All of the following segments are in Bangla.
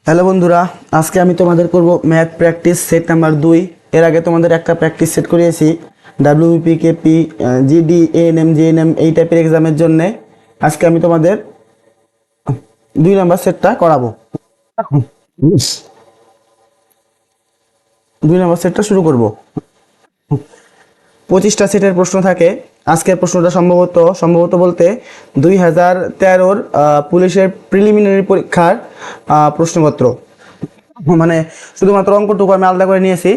হ্যালো বন্ধুরা, আজকে আমি তোমাদের করব ম্যাথ প্র্যাকটিস সেট নাম্বার 2। এর আগে তোমাদের একটা প্র্যাকটিস সেট করিয়েছি WBP, KP, GD, ANM, GNM এই টাইপের এক্সামের জন্য। আজকে আমি তোমাদের 2 নাম্বার সেটটা করাবো। 2 নাম্বার সেটটা শুরু করব। 25টা সেটের প্রশ্ন থাকে। আজকের প্রশ্নটা সম্ভবত বলতে 2013-র পুলিশের প্রিলিমিনারি পরীক্ষার প্রশ্নপত্র, মানে শুধুমাত্র অঙ্কটুকু আমি আলাদা করে নিয়েছি।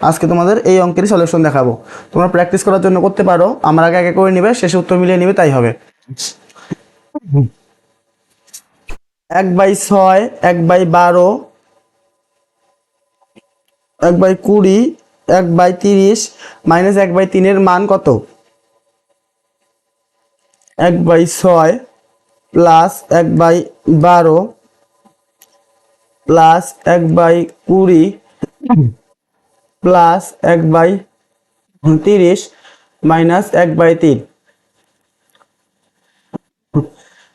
আজকে তোমাদের এই অঙ্কেরই সলিউশন দেখাবো। তোমরা প্র্যাকটিস করার জন্য করতে পারো, আমার আগে আগে করে নিবে, শেষে উত্তর মিলিয়ে নিবে, তাই হবে। 1/6, 1/12, 1/20, 1/30 মাইনাস 1/3 এর মান কত? 1/6 প্লাস 1/12 প্লাস 1/20 প্লাস 1/30 মাইনাস 1/3।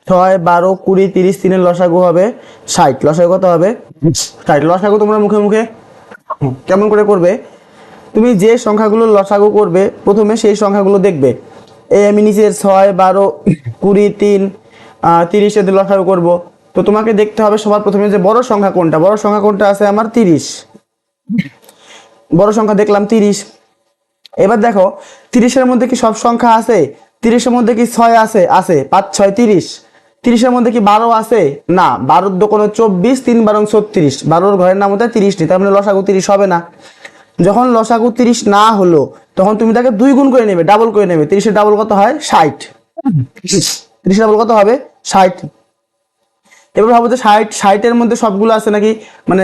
6, 12, 20, 30, 3 এর লসাগু হবে 60। লসাগু কত হবে? 60। লসাগু তোমরা মুখে মুখে কেমন করে করবে? তুমি যে সংখ্যাগুলোর লসাগু করবে প্রথমে সেই সংখ্যাগুলো দেখবে। এই আমি নিচের 6, 12, 20, 3, 30 এদের লসাগু করব। তো তোমাকে দেখতে হবে সবার প্রথমে যে বড় সংখ্যা কোনটা। বড় সংখ্যা কোনটা আছে আমার? 30। বড় সংখ্যা দেখলাম 30। এবার দেখো 30-এর মধ্যে কি সব সংখ্যা আছে? 30-এর মধ্যে কি 6 আছে? আছে। 5, 6, 30। 30-এর মধ্যে কি 12 আছে? না। 12-র দোকানে 24, 3 12 36। 12-র ঘরের নাম হতে 30 নি, তার মানে লসাগু 30 হবে না। যখন লসাগু 30 না হলো তখন তুমি তাকে 2 গুণ করে নেবে, ডাবল করে নেবে। 30-এর ডাবল কত হয়? 60। 30 ডাবল কত হবে? 60। এবার ভাবো যে 60-এর মধ্যে সবগুলো আছে নাকি, মানে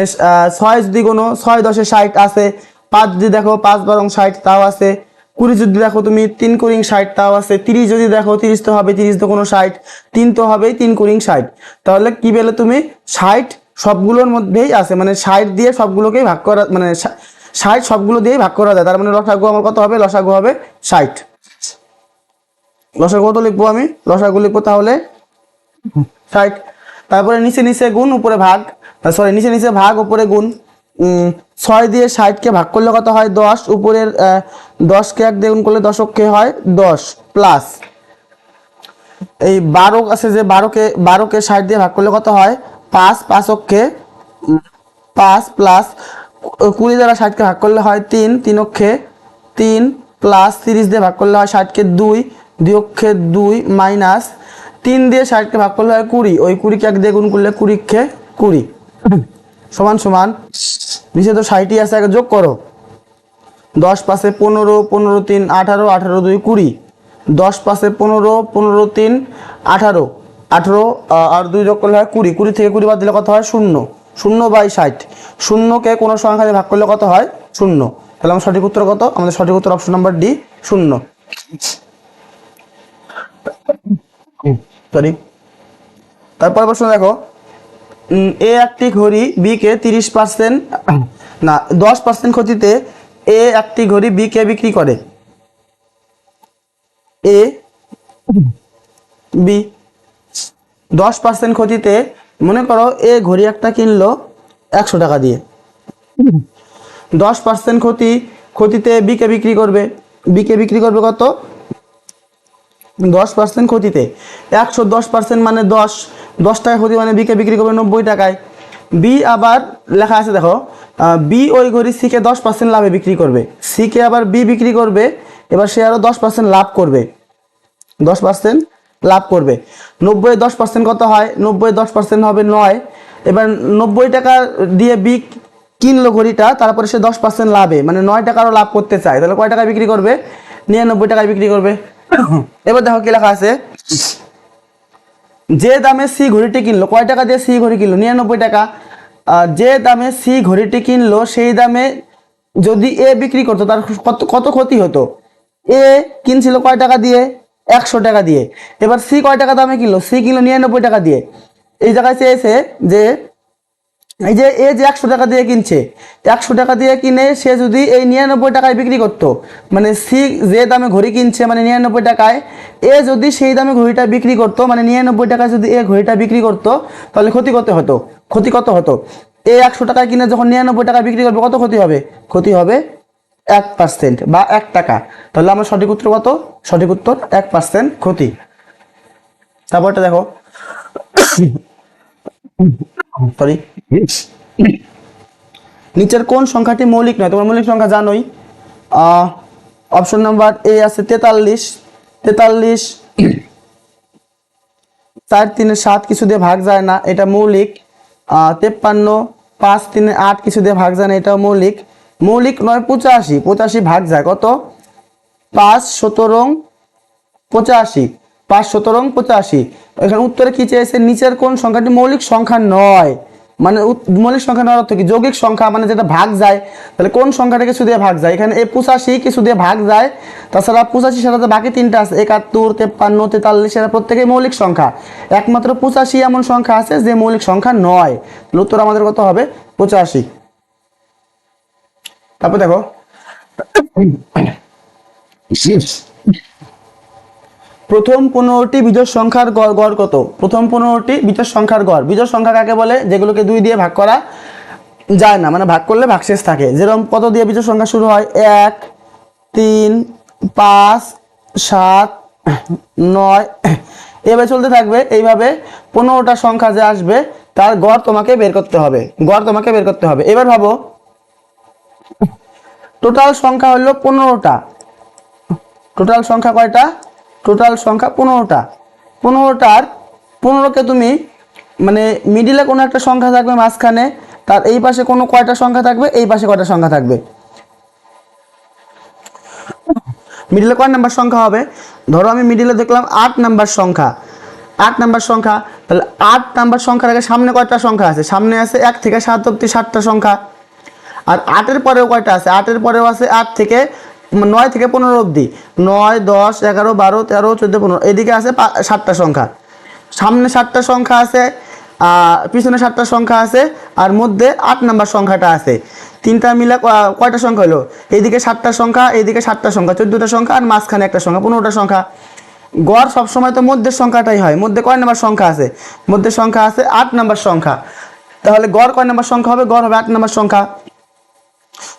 6 যদি কোনো 6 10 60 আছে। 5 যদি দেখো 5 12 60 তাও আছে। 20 যদি দেখো তুমি 3 কুড়ি 60 তাও আছে। 30 যদি দেখো 30 তো হবে, 30 তো কোনো 60, 3 তো হবেই, 3 কুড়ি 60। তাহলে কি পেলে তুমি? 60 সবগুলোর মধ্যেই আছে, মানে 60 দিয়ে সবগুলোকেই ভাগ করা, মানে 60 সবগুলো দিয়েই ভাগ করা যায়। তার মানে লসাগু আমার কত হবে? লসাগু হবে 60। লসাগু কত লিখবো আমি? লসাগু লিখবো তাহলে 60। তারপরে নিচে নিচে গুণ উপরে ভাগ, সরি নিচে নিচে ভাগ উপরে গুণ। 6 দিয়ে 60-কে ভাগ করলে কত হয়? 10। উপরের 10-কে 1 দিয়ে গুণ করলে 10-কে হয় 10 প্লাস এই 12 আছে যে 12কে 60 দিয়ে ভাগ করলে কত হয়? 5। 5-কে 5 প্লাস 20 দ্বারা 60-কে ভাগ করলে হয় 3। 3-কে 3 প্লাস 30 দিয়ে ভাগ করলে হয় 60-কে 2। 2-কে 2 মাইনাস 3 দিয়ে 60-কে ভাগ করলে হয় 20। ওই 20-কে 1 দিয়ে গুণ করলে 20-কে 20 সমান সমান নিচে তো 60ই আছে, আগে যোগ করো। 10 পাশে 15, 15 3 18, 18 2 20। 10 পাশে 15, 15 3 18, 18 আর 2 যোগ করলে হয় 20। 20 থেকে 20 বাদ দিলে কত হয়? 0। 0/60। 0-কে কোনো সংখ্যা দিয়ে ভাগ করলে কত হয়? 0। তাহলে আমার সঠিক উত্তর কত? আমাদের সঠিক উত্তর অপশন নাম্বার ডি, 0। সরি। তারপর প্রশ্ন দেখো, এ একটি ঘড়ি বিকে 30% না 10% ক্ষতিতে এ একটি ঘড়ি বিকে বিক্রি করে। এ বি 10% ক্ষতিতে, মনে করো এ ঘড়ি একটা কিনলো 100 টাকা দিয়ে। 10% ক্ষতিতে বিকে বিক্রি করবে। বিকে বিক্রি করবে কত? 10% ক্ষতিতে 100, 10% মানে 10। 10 টাকা ক্ষতি মানে বিকে বিক্রি করবে 90 টাকায়। বি আবার লেখা আছে দেখো, বি ওই ঘড়ি সিকে 10% লাভে বিক্রি করবে। সিকে আবার বি বিক্রি করবে, এবার সে আরো 10% লাভ করবে। 10% লাভ করবে। 90 10% কত হয়? 90 10% হবে 9। এবার 90 টাকা দিয়ে বি কিনলো ঘড়িটা, তারপরে সে 10% লাভে, মানে 9 টাকারও লাভ করতে চায়। তাহলে কয় টাকায় বিক্রি করবে? 99 টাকায় বিক্রি করবে। এবার দেখো কি লেখা আছে, যে দামে সি ঘড়িটি কিনলো, কয় টাকা দিয়ে সি ঘড়ি কিনলো? 99 টাকা। যে দামে সি ঘড়িটি কিনলো সেই দামে যদি এ বিক্রি করতো তার কত কত ক্ষতি হতো? এ কিনছিল কয় টাকা দিয়ে? 100 টাকা দিয়ে। এবার সি কয় টাকা দামে কিনলো? সি কিনলো 99 টাকা দিয়ে। এই জায়গায় চেয়েছে যে এই যে এ যে 100 টাকা দিয়ে কিনছে, 100 টাকা দিয়ে কিনে সে যদি এই 99 টাকায় বিক্রি করতো, মানে সি যে দামে ঘড়ি কিনছে মানে 99 টাকায়, এ যদি সেই দামে ঘড়িটা বিক্রি করতো, মানে 99 টাকায় যদি এ ঘড়িটা বিক্রি করতো, তাহলে ক্ষতি কত হতো? ক্ষতি কত হতো? এই 100 টাকায় কিনে যখন 99 টাকা বিক্রি করবে কত ক্ষতি হবে? ক্ষতি হবে 1% বা 1 টাকা। তাহলে আমার সঠিক উত্তর কত? সঠিক উত্তর 1% ক্ষতি। তারপরটা দেখো, সরি, নিচের কোন সংখ্যাটি মৌলিক নয়? তোমার মৌলিক সংখ্যা জানোই। অপশন নাম্বার এ আছে 43, 43 4 3 7 কিছু দিয়ে ভাগ যায় না, এটা মৌলিক। 53 5 3 8 কিছু দিয়ে ভাগ যায় না, এটাও মৌলিক। মৌলিক নয় 85, 85 ভাগ যায় কত? 5 17 85, 5 17 85। এখানে উত্তরে কি চেয়েছে? নিচের কোন সংখ্যাটি মৌলিক সংখ্যা নয়, মানে মৌলিক সংখ্যা নেওয়ার অর্থ কি? যৌগিক সংখ্যা মানে যেটা ভাগ যায়। তাহলে কোন সংখ্যাটা কিছু দিয়ে ভাগ যায়? এখানে এই 85 কিছু দিয়ে ভাগ যায়, তাছাড়া 85 সাথে বাকি তিনটা আছে 71 53 43, এরা প্রত্যেকেই মৌলিক সংখ্যা। একমাত্র 85 এমন সংখ্যা আছে যে মৌলিক সংখ্যা নয়। তাহলে উত্তর আমাদের কত হবে? 85। তারপর দেখো, প্রথম 15টি বিজোড় সংখ্যার গড় কত? প্রথম 15টি বিজোড় সংখ্যার গড়। বিজোড় সংখ্যা কাকে বলে? যেগুলোকে 2 দিয়ে ভাগ করা যায় না, মানে ভাগ করলে ভাগশেষ থাকে। যেরকম কত দিয়ে বিজোড় সংখ্যা শুরু হয়? 1 3 5 7 9, এভাবে চলতে থাকবে। এইভাবে 15টা সংখ্যা যে আসবে তার গড় তোমাকে বের করতে হবে, গড় তোমাকে বের করতে হবে। এবার ভাবো, টোটাল সংখ্যা হলো 15টা। টোটাল সংখ্যা কয়টা? টোটাল সংখ্যা 15টা। 15টার 15কে তুমি, মানে মিডিলে কোনো একটা সংখ্যা থাকবে মাঝখানে, তার এই পাশে কোনো কয়টা সংখ্যা থাকবে, এই পাশে কয়টা সংখ্যা থাকবে? মিডিলে কয় নাম্বার সংখ্যা হবে? ধরো আমি মিডিলে দেখলাম 8 নাম্বার সংখ্যা, 8 নাম্বার সংখ্যা। তাহলে 8 নাম্বার সংখ্যার আগে সামনে কয়টা সংখ্যা আছে? সামনে আছে 1 থেকে 7 অবধি 7টা সংখ্যা। আর 8-এর পরেও কয়টা আছে? 8-এর পরেও আছে 8 থেকে 9 থেকে 15 অবধি, 9 10 11 12 13 14 15, এদিকে আছে 7টা সংখ্যা। সামনে 7টা সংখ্যা আছে, পিছনে 7টা সংখ্যা আছে, আর মধ্যে 8 নাম্বার সংখ্যাটা আছে। তিনটা মিলে কয়টা সংখ্যা হলো? এইদিকে 7টা সংখ্যা, এইদিকে 7টা সংখ্যা, 14টা সংখ্যা, আর মাঝখানে একটা সংখ্যা, 15টা সংখ্যা। গড় সবসময় তো মধ্যের সংখ্যাটাই হয়। মধ্যে কয় নাম্বার সংখ্যা আছে? মধ্যে সংখ্যা আছে 8 নাম্বার সংখ্যা। তাহলে গড় কয় নাম্বার সংখ্যা হবে? গড় হবে 8 নাম্বার সংখ্যা।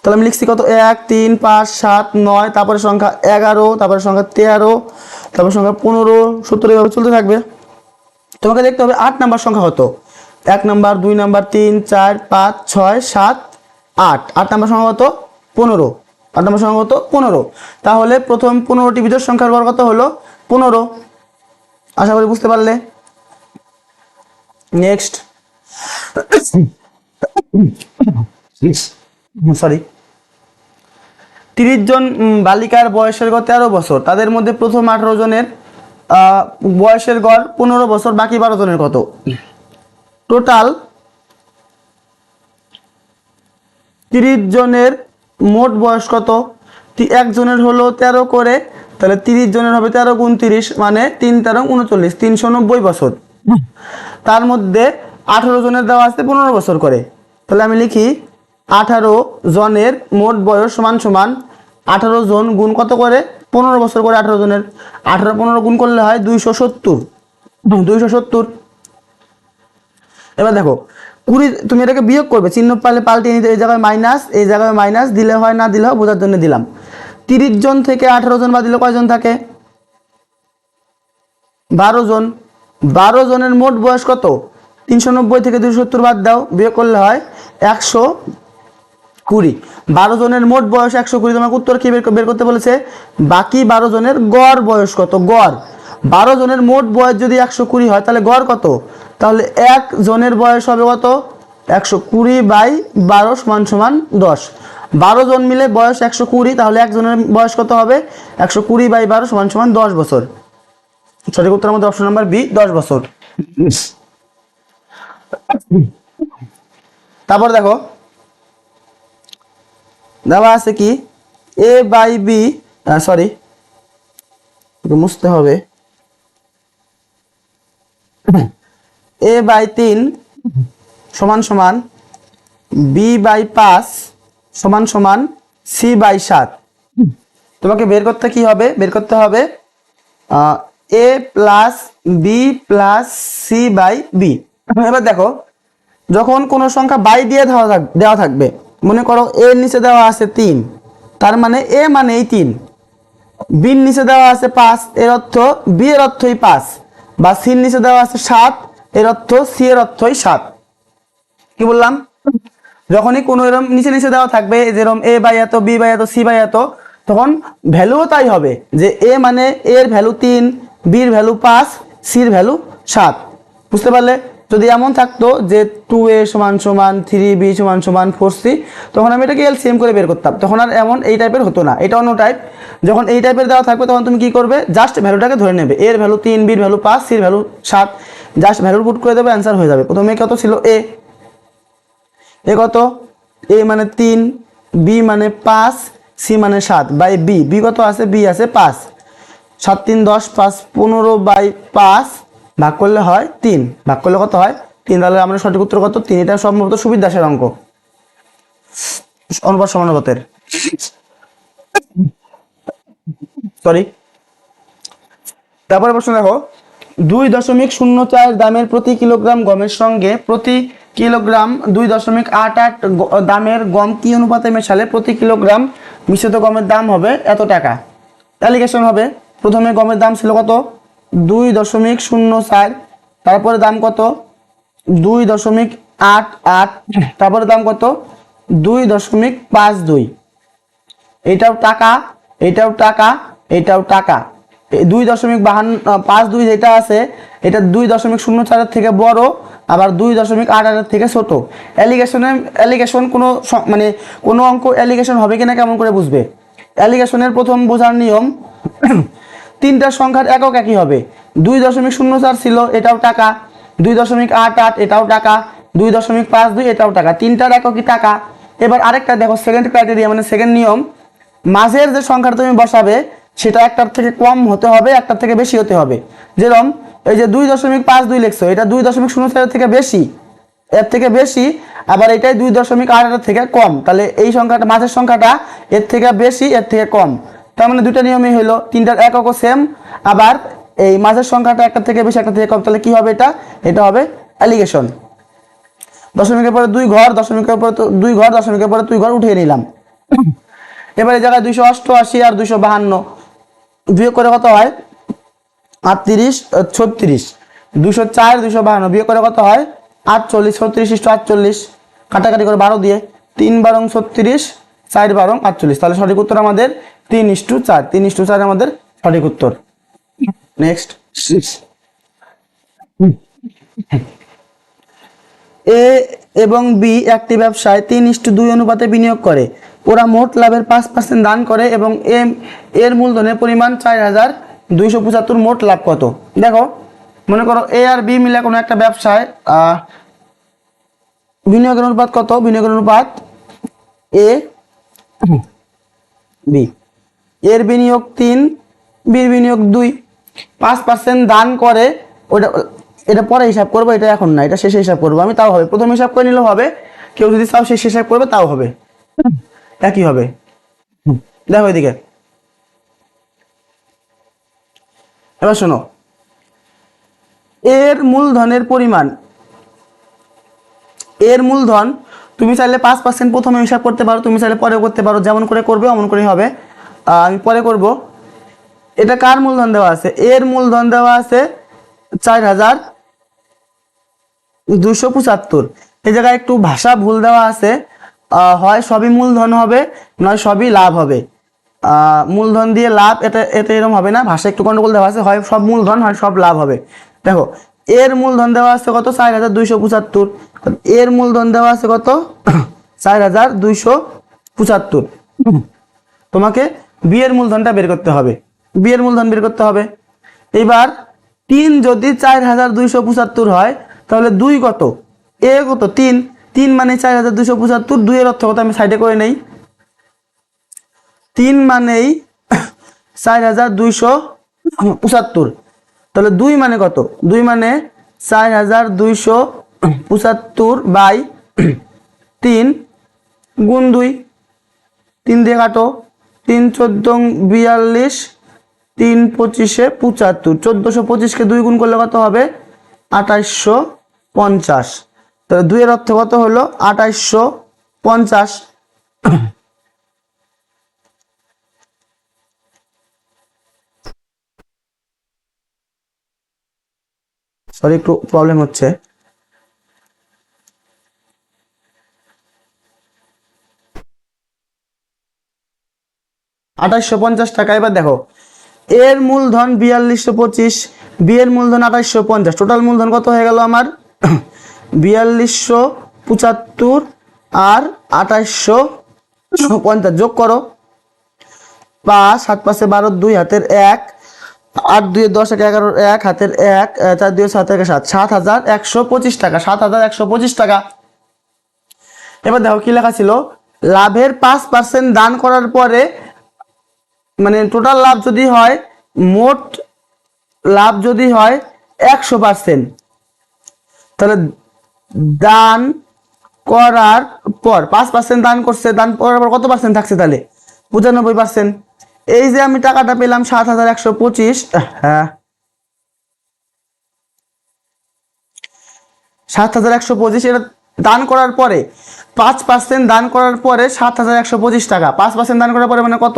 তাহলে আমি লিখছি কত? 1 3 5 7 9, তারপরে সংখ্যা 11, তারপরে সংখ্যা 13, তারপরে সংখ্যা 15 17, এভাবে চলতে থাকবে। তোমাকে দেখতে হবে 8 নাম্বার সংখ্যা কত। 1 নাম্বার 2 নাম্বার 3 4 5 6 7 8, 8 নাম্বার সংখ্যা কত? 15। 8 নাম্বার সংখ্যা কত? 15। তাহলে প্রথম 15টি বিজোড় সংখ্যার গড় কত হলো? 15। আশা করি বুঝতে পারলে। নেক্সট, সরি, 30 জন বালিকার বয়সের গড় 13 বছর। তাদের মধ্যে প্রথম 18 জনের বয়সের গড় 15 বছর, বাকি 12 জনের কত? টোটাল 30 জনের মোট বয়স কত? একজনের হলো 13 করে, তাহলে 30 জনের হবে 13 গুণ 30, মানে 3 13 39, 390 বছর। তার মধ্যে 18 জনের দেওয়া আছে 15 বছর করে। তাহলে আমি লিখি 18 জনের মোট বয়স সমান সমান 18 জন গুণ কত করে? 15 বছর করে। 18 জনের 18 15 গুণ করলে হয় 270, 270। এবার দেখো 20, তুমি এটাকে বিয়োগ করবে, চিহ্ন পালে পাল্টিয়ে নিতে, এই জায়গায় মাইনাস, এই জায়গায় মাইনাস, দিলে হয় না দিলে হয়, বোঝার জন্য দিলাম। 30 জন থেকে 18 জন বাদ দিলে কয়জন থাকে? 12 জন। 12 জনের মোট বয়স কত? 390 থেকে 270 বাদ দাও, বিয়োগ করলে হয় 120। 12 জনের মোট বয়স 120, তোমাকে উত্তর কি বের করতে বলেছে? বাকি 12 জনের গড় বয়স কত? গড় 12 জনের মোট বয়স যদি 120 হয়, তাহলে গড় কত? তাহলে এক জনের বয়স হবে কত? 120/12 সমান সমান 10। 12 জন মিলে বয়স 120, তাহলে একজনের বয়স কত হবে? 120/12 সমান সমান 10 বছর। সঠিক উত্তর আমাদের অপশন নাম্বার বি, 10 বছর। তারপর দেখো দেওয়া আছে কি? এ বাই বি, সরি মুছতে হবে, a/3 সমান সমান b/5 সমান সমান c/7। তোমাকে বের করতে কি হবে? বের করতে হবে a plus B plus c/b। এবার দেখো যখন কোনো সংখ্যা বাই দিয়ে দেওয়া থাকবে, মনে করো এর নিচে দেওয়া আছে 3, তার মানে এ মানেই 3, বির নিচে দেওয়া আছে 5, এর অর্থ বি এর অর্থই 5, বা সির নিচে দেওয়া আছে 7, এর অর্থ সি এর অর্থই 7। কি বললাম? যখনই কোনো এরকম নিচে নিচে দেওয়া থাকবে, যেরকম এ বাই এত, বি বাই এত, সি বাই এত, তখন ভ্যালুও তাই হবে যে এ মানে এর ভ্যালু 3, বির ভ্যালু 5, সির ভ্যালু 7। বুঝতে পারলে? যদি এমন থাকতো যে 2a সমান সমান 3b সমান সমান 4c, তখন আমি এটাকে এলসিএম করে বের করতাম, তখন আর এমন এই টাইপের হতো না। এটা অন্য টাইপ। যখন এই টাইপের দেওয়া থাকবে তখন তুমি কি করবে, জাস্ট ভ্যালুটাকে ধরে নেবে, এর ভ্যালু 3, বির ভ্যালু 5, সির ভ্যালু 7, জাস্ট ভ্যালু পুট করে দেবে, অ্যান্সার হয়ে যাবে। প্রথমে কত ছিল? এ কত? এ মানে 3, বি মানে 5, সি মানে 7 বাই বি। বি কত আছে? বি আছে 5। 7 3 10, 5 15 বাই 5 ভাগ করলে হয় 3। ভাগ করলে কত হয়? 3। তাহলে আমরা সঠিক উত্তর কত? 3। এটা সম্ভবত সুবিধ দাসের অঙ্ক, অনুপাত সমানুপাতের, সরি। তারপরে প্রশ্ন দেখো, 2.04 দামের প্রতি কিলোগ্রাম গমের সঙ্গে প্রতি কিলোগ্রাম 2.88 দামের গম কি অনুপাতে মেশালে প্রতি কিলোগ্রাম মিশ্রিত গমের দাম হবে এত টাকা। অ্যালিগেশন হবে। প্রথমে গমের দাম ছিল কত? 2.04, তারপরে দাম কত? 2.88, তারপরে দাম কত? 2.52। এটাও টাকা, এটাও টাকা, এটাও টাকা। 2.52 যেটা আছে এটা 2.04 থেকে বড়, আবার 2.88 থেকে ছোট। অ্যালিগেশন কোনো মানে কোনো অঙ্ক অ্যালিগেশন হবে কিনা কেমন করে বুঝবে? অ্যালিগেশনের প্রথম বোঝার নিয়ম, তিনটা সংখ্যার একক একই হবে। 2.04 ছিল, এটাও টাকা। 2.88 এটাও টাকা। 2.52 এটাও টাকা। তিনটার এককই টাকা। এবার আরেকটা দেখো, সেকেন্ড ক্রাইটেরিয়া মানে সেকেন্ড নিয়ম, মাঝের যে সংখ্যাটা তুমি বসাবে সেটা একটার থেকে কম হতে হবে, একটার থেকে বেশি হতে হবে। যেরকম এই যে 2.52 লিখছো, এটা 2.04 থেকে বেশি, এর থেকে বেশি, আবার এটাই 2.88 থেকে কম, তাহলে এই সংখ্যাটা মাঝের সংখ্যাটা এর থেকে বেশি, এর থেকে কম। তার মানে দুটা নিয়মই হলো, তিনটার এককও সেম, আবার এই মাঝের সংখ্যাটা একটা থেকে বেশি, একটা থেকে কম, তাহলে কি হবে? এটা হবে অ্যালিগেশন। দশমিকের পরে 2 ঘর, দশমিকের পরে 2 ঘর, দশমিকের পরে 2 ঘর উঠিয়ে নিলাম। এবার এই জায়গায় 288 আর 252 বিয়োগ করে কত হয়? 38 36। 204 252 বিয়োগ করে কত হয়? 48। 36 কাটাকাটি করে 12 দিয়ে, 3 12 36, 4 12 48। তাহলে সঠিক উত্তর আমাদের 3:4। 3:4 আমাদের সঠিক উত্তর। নেক্সট, এ এবং বি একটি ব্যবসায় 3:2 অনুপাতে বিনিয়োগ করে। ওরা মোট লাভের 5% দান করে এবং এর মূলধনের পরিমাণ 4,275। মোট লাভ কত? দেখো, মনে করো এ আর বি মিলে কোনো একটা ব্যবসায় বিনিয়োগের অনুপাত কত? বিনিয়োগের অনুপাত এ বি, এর বিনিয়োগ 3, বির বিনিয়োগ 2, 5% দান করে। ওটা এটা পরে হিসাব করবো, এটা এখন না, এটা শেষে হিসাব করবো আমি, তাও হবে। প্রথম হিসাব করে নিলেও হবে, কেউ যদি চাও শেষ হিসাব করবে তাও হবে, একই হবে। দেখো এদিকে, এবার শোনো, এর মূলধনের পরিমাণ, এর মূলধন তুমি চাইলে 5% প্রথমে হিসাব করতে পারো, তুমি চাইলে পরে করতে পারো, যেমন করে করবে অমন করেই হবে। আমি পরে করব। এটা কার মূলধন দেওয়া আছে? এর মূলধন দেওয়া আছে 4,275। এই জায়গায় একটু ভাষা ভুল দেওয়া আছে, হয় সবই মূলধন হবে, নয় সবই লাভ হবে। মূলধন দিয়ে লাভ, এটা এরকম হবে না, ভাষা একটু গন্ডগোল দেওয়া আছে, হয় সব মূলধন হয় সব লাভ হবে। দেখো, এর মূলধন দেওয়া আছে কত? 4,275। এর মূলধন দেওয়া আছে কত? 4,275। তোমাকে বি এর মূলধনটা বের করতে হবে, বি এর মূলধন বের করতে হবে। এবার 3 যদি 4,275 হয়, তাহলে 2 কত? এ কত? 3। 3 মানে 4,275। 2 এর অর্থ কত? আমি সাইডে করে নেই। 3 মানেই 4,275। তাহলে 2 মানে কত? 2 মানে 4,275 বাই 3 গুণ 2। 3 দিয়ে কাটো, 3 14 42, 3 25 75। 1425কে 2 গুণ করলে কত হবে? 2850। তাহলে 2 এর অর্থ কত হলো 2850। সরি একটু প্রবলেম হচ্ছে। 2850 টাকা। এবার দেখো এর মূলধন 4225, বি এর মূলধন 2850, টোটাল মূলধন কত হয়ে গেল আমার 4275 আর 2850 যোগ করো। 5 7 5 12 2 হাতের 1, 8 2 10 1 11 1 হাতের 1, 4 2 7 1 7, 7125 টাকা, 7125 টাকা। এবার দেখো কি লেখা ছিল, লাভের 5% দান করার পরে, মানে টোটাল লাভ যদি হয়, মোট লাভ যদি হয় 100%, তাহলে দান করার পর 5% দান করছে, দান করার পর কত পার্সেন্ট থাকছে তাহলে 95%। এই যে আমি টাকাটা পেলাম 7125, হ্যাঁ 7125, এটা দান করার পরে 5% দান করার পরে 7125 টাকা। 5% দান করার পরে মানে কত,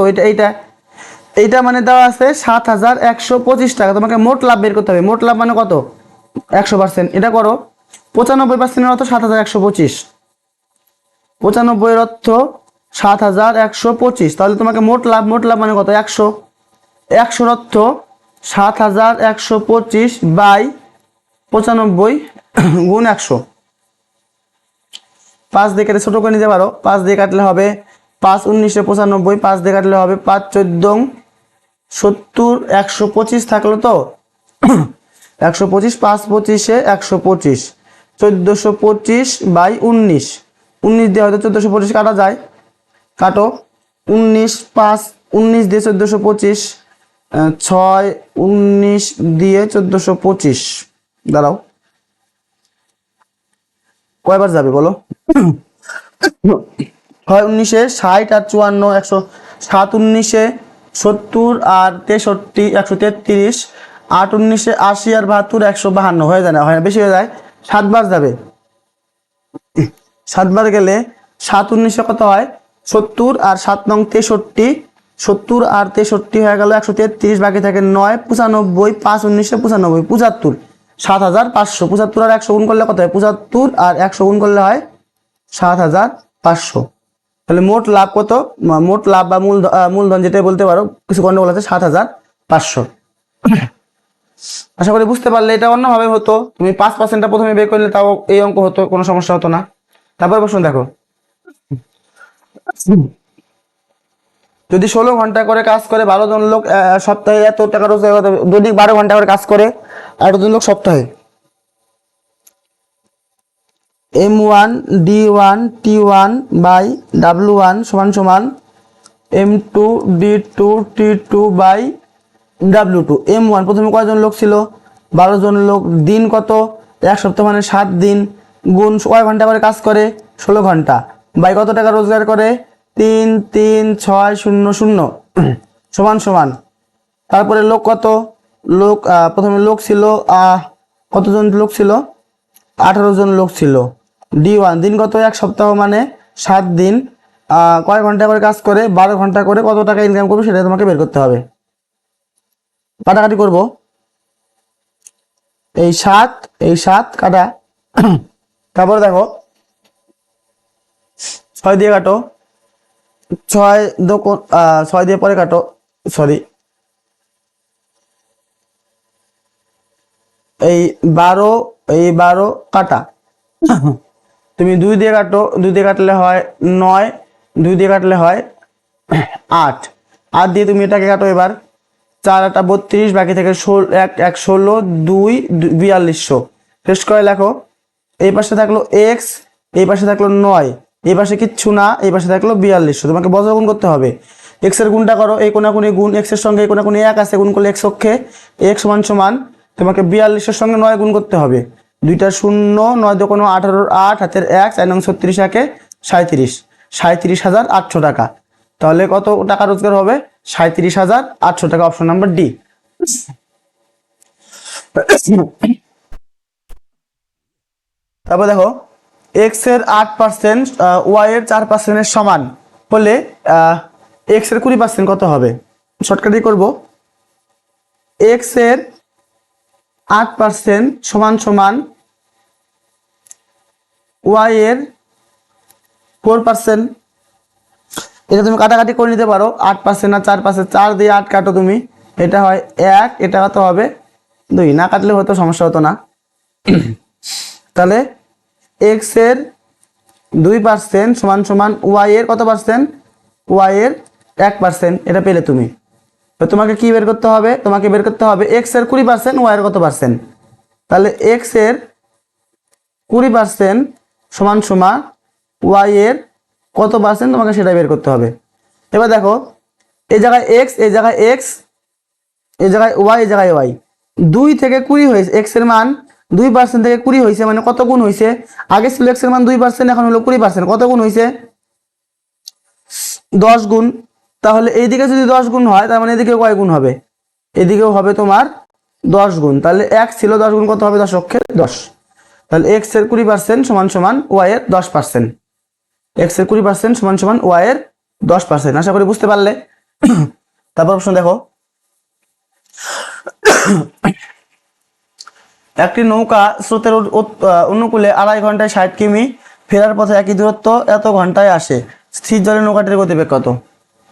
এইটা মানে দেওয়া আছে 7125 টাকা। তোমাকে মোট লাভ বের করতে হবে। মোট লাভ মানে কত 100%, এটা করো। 95% অর্থ 7125, 95 এর অর্থ 7125, তাহলে তোমাকে মোট লাভ মানে কত 100, 100 অর্থ 7125 বাই 95 গুণ 100। 5 দিয়ে কেটে ছোট করে নিতে পারো, 5 দিয়ে কাটলে হবে 5 19 95, 5 দিয়ে কাটলে হবে 5 14 70, 125 থাকলো তো 125, 5 25 125, 1425 বাই 19, 19 দিয়ে হয়তো 1425 কাটা যায়, কাটো। 19 5 19 দিয়ে 1425, 6 19 দিয়ে 1425, দাঁড়াও কয়বার যাবে বলো, হয় 19 60 আর 54 100, 7 19 70 আর 63 133, 8 19 80 আর 72 152, হয়ে যায় না, হয় না, বেশি হয়ে যায়, 7 বার যাবে। 7 বার গেলে 7 19 কত হয় 70 আর 7 নং 63, 70 আর 63 হয়ে গেল 133, বাকি থাকে 9 95, 5 19 95 75, 7500। 75 আর 100 গুণ করলে কত হয় 75 আর 100 গুণ করলে হয় 7500। তাহলে মোট লাভ কত, মোট লাভ বা মূলধন যেটা বলতে পারো, কিছু গন্ডগোল আছে, 7500। আশা করি বুঝতে পারলে। এটা অন্যভাবে হতো, তুমি 5%টা প্রথমে বের করলে তাও এই অঙ্ক হতো, কোনো সমস্যা হতো না। তারপর প্রশ্ন দেখো, যদি 16 ঘন্টা করে কাজ করে 12 জন লোক সপ্তাহে এত টাকা রোজগার করতে হবে। যদি 12 ঘন্টা করে কাজ করে 8 জন লোক সপ্তাহে, M1 D1 T1 by W1 সমান সমান M2 D2 T2 by W2। M1 প্রথমে কয়জন লোক ছিল 12 জন লোক, দিন কত, এক সপ্তাহ মানে 7 দিন, গুণ কয় ঘন্টা করে কাজ করে 16 ঘন্টা, বাই কত টাকা রোজগার করে 3 3 6 0 0 সমান সমান। তারপরে লোক কত, লোক প্রথমে লোক ছিল কতজন লোক ছিল 18 জন লোক ছিল। D1 দিন কত, এক সপ্তাহ মানে 7 দিন, কয় ঘন্টা করে কাজ করে 12 ঘন্টা করে, কত টাকা ইনকাম করবে সেটা তোমাকে বের করতে হবে। কাটাকাটি করব, এই 7 কাটা। তারপরে দেখো 6 দিয়ে কাটো, 6 দিয়ে পরে কাটো, সরি এই 12 কাটা। তুমি 2 দিয়ে কাটো, 2 দিয়ে কাটলে হয় 9, 2 দিয়ে কাটলে হয় 8, 8 দিয়ে তুমি এটাকে কাটো। এবার 4 8 32, বাকি থেকে 16 2 4200, শেষ করে লেখো। এই পাশে থাকলো x, এই পাশে থাকলো 9, এই পাশে কিচ্ছু না, এই পাশে থাকলো 4200। তোমাকে বজ্রগুণ করতে হবে, x এর গুণটা করো, এই কোনাকুনি গুণ, x এর সঙ্গে এই কোনাকুনি 1 আছে, গুণ করলে x অক্ষে x সমান সমান তোমাকে 4200 সঙ্গে 9 গুণ করতে হবে, দুইটা 0, 9 দিয়ে কোনো 18, 8 হাতের 1, 4 নং 36 একে 37, 37,800 টাকা। তাহলে কত টাকা রোজগার হবে 37,800 টাকা, অপশন নাম্বার ডি। তারপর দেখো এক্স এর 8% ওয়াই এর 4%-এর সমান হলে এক্স এর 20% কত হবে? শর্টকাটই করব। এক্স এর 8% সমান সমান ওয়াই এর 4%। এটা তুমি কাটাকাটি করে নিতে পারো, 8% আর 4%, 4 দিয়ে 8 কাটো তুমি, এটা হয় 1, এটা কত হবে 2, না কাটলে হয়তো সমস্যা হতো না। তাহলে এক্স এর 2% সমান সমান ওয়াই এর কত পার্সেন্ট? ওয়াই এর 1%। এটা পেলে তুমি। তো তোমাকে কি বের করতে হবে? তোমাকে বের করতে হবে এক্স এর 20%, ওয়াই এর কত পার্সেন্ট। তাহলে এক্স এর 20% সমান সমান ওয়াই এর কত পার্সেন্ট, তোমাকে সেটা বের করতে হবে। এবার দেখো, এই জায়গায় এক্স, এই জায়গায় এক্স, এই জায়গায় ওয়াই, এই জায়গায় ওয়াই। 2 থেকে 20 হয়েছে, এক্স এর মান 2% থেকে 20 হয়েছে, মানে কত গুণ হয়েছে? আগে ছিল এক্স এর মান 2%, এখন হলো 20%, কত গুণ হয়েছে? 10 গুণ। তাহলে এইদিকে যদি 10 গুণ হয়, তার মানে এদিকে কয় গুণ হবে? এদিকেও হবে তোমার 10 গুণ। তাহলে এক ছিল, 10 গুণ কত হবে? 10 অক্ষে 10। তাহলে এক্স এর 20% সমান সমান ওয়াই এর 10%। এক্স এর 20% সমান সমান ওয়াই এর 10%। আশা করি বুঝতে পারলে। তারপর অপশন দেখো, একটি নৌকা স্রোতের অনুকূলে 2.5 ঘন্টায় 60 কিমি, ফেরার পথে একই দূরত্ব এত ঘন্টায় আসে, স্থির জলে নৌকাটির গতিবেগ কত?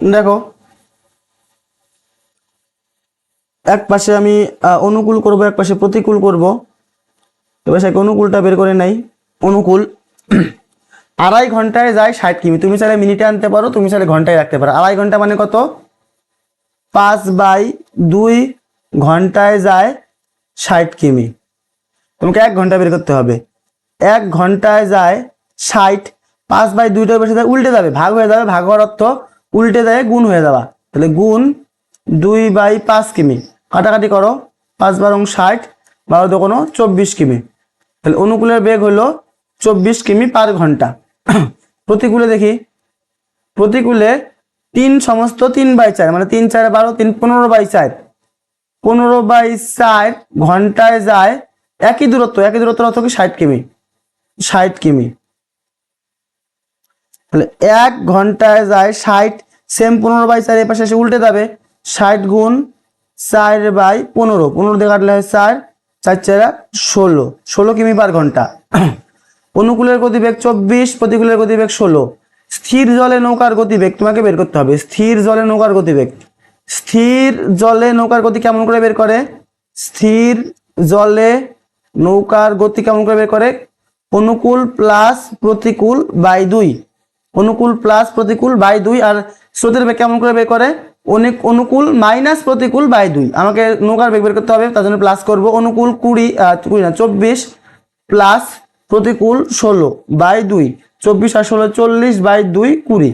দেখো, এক পাশে আমি অনুকূল করব, এক পাশে প্রতিকূল করব। এবার সে অনুকূলটা বের করে নেই। অনুকূল 2.5 ঘন্টায় যায় 60 কিমি, তুমি চাইলে মিনিটে আনতে পারো, তুমি চাইলে ঘন্টায় রাখতে পারো। 2.5 ঘন্টা মানে কত? 5/2 ঘন্টায় যায় 60 কিমি। তোমাকে 1 ঘন্টা বের করতে হবে। 1 ঘন্টায় যায় 60, 5/2টার বেশি উল্টে যাবে, ভাগ হয়ে যাবে, ভাগ হওয়ার অর্থ উল্টে যায় গুণ হয়ে যাওয়া। তাহলে গুণ 2/5 কিমি। কাটাকাটি করো, 5 × 60, 12 × 24 কিমি। তাহলে অনুকূলের বেগ হলো 24 কিমি পার ঘন্টা। প্রতিকূলে দেখি, প্রতিকূলে 3 সমস্ত 3/4, মানে 3 4 12, 3 15/4, 15/4 ঘন্টায় যায় একই দূরত্ব, একই দূরত্বের অর্থ কি? 60 কিমি। 60 কিমি। তাহলে 1 ঘন্টায় যায় 60, সেম 15/4 এর পাশে এসে উল্টে যাবে, 60 গুণ 4/15, 15 দিয়ে কাটলে হয় 4, 4 4 16, 16 কিমি পার ঘন্টা। অনুকূলের গতিবেগ 24, প্রতিকূলের গতিবেগ 16। স্থির জলে নৌকার গতিবেগ তোমাকে বের করতে হবে। স্থির জলে নৌকার গতিবেগ, স্থির জলে নৌকার গতি কেমন করে বের করে? স্থির জলে নৌকার গতি কেমন করে বের করে? অনুকূল প্লাস প্রতিকূল বাই 2, অনুকূল প্লাস প্রতিকূল বাই 2। আর স্রোতের বেগ কেমন করে বের করে? অনুকূল মাইনাস প্রতিকূল বাই 2। আমাকে নৌকার বেগ বের করতে হবে, তার জন্য প্লাস করব। অনুকূল 24 প্লাস প্রতিকূল 16/2, 24 আর 16 40/2 20।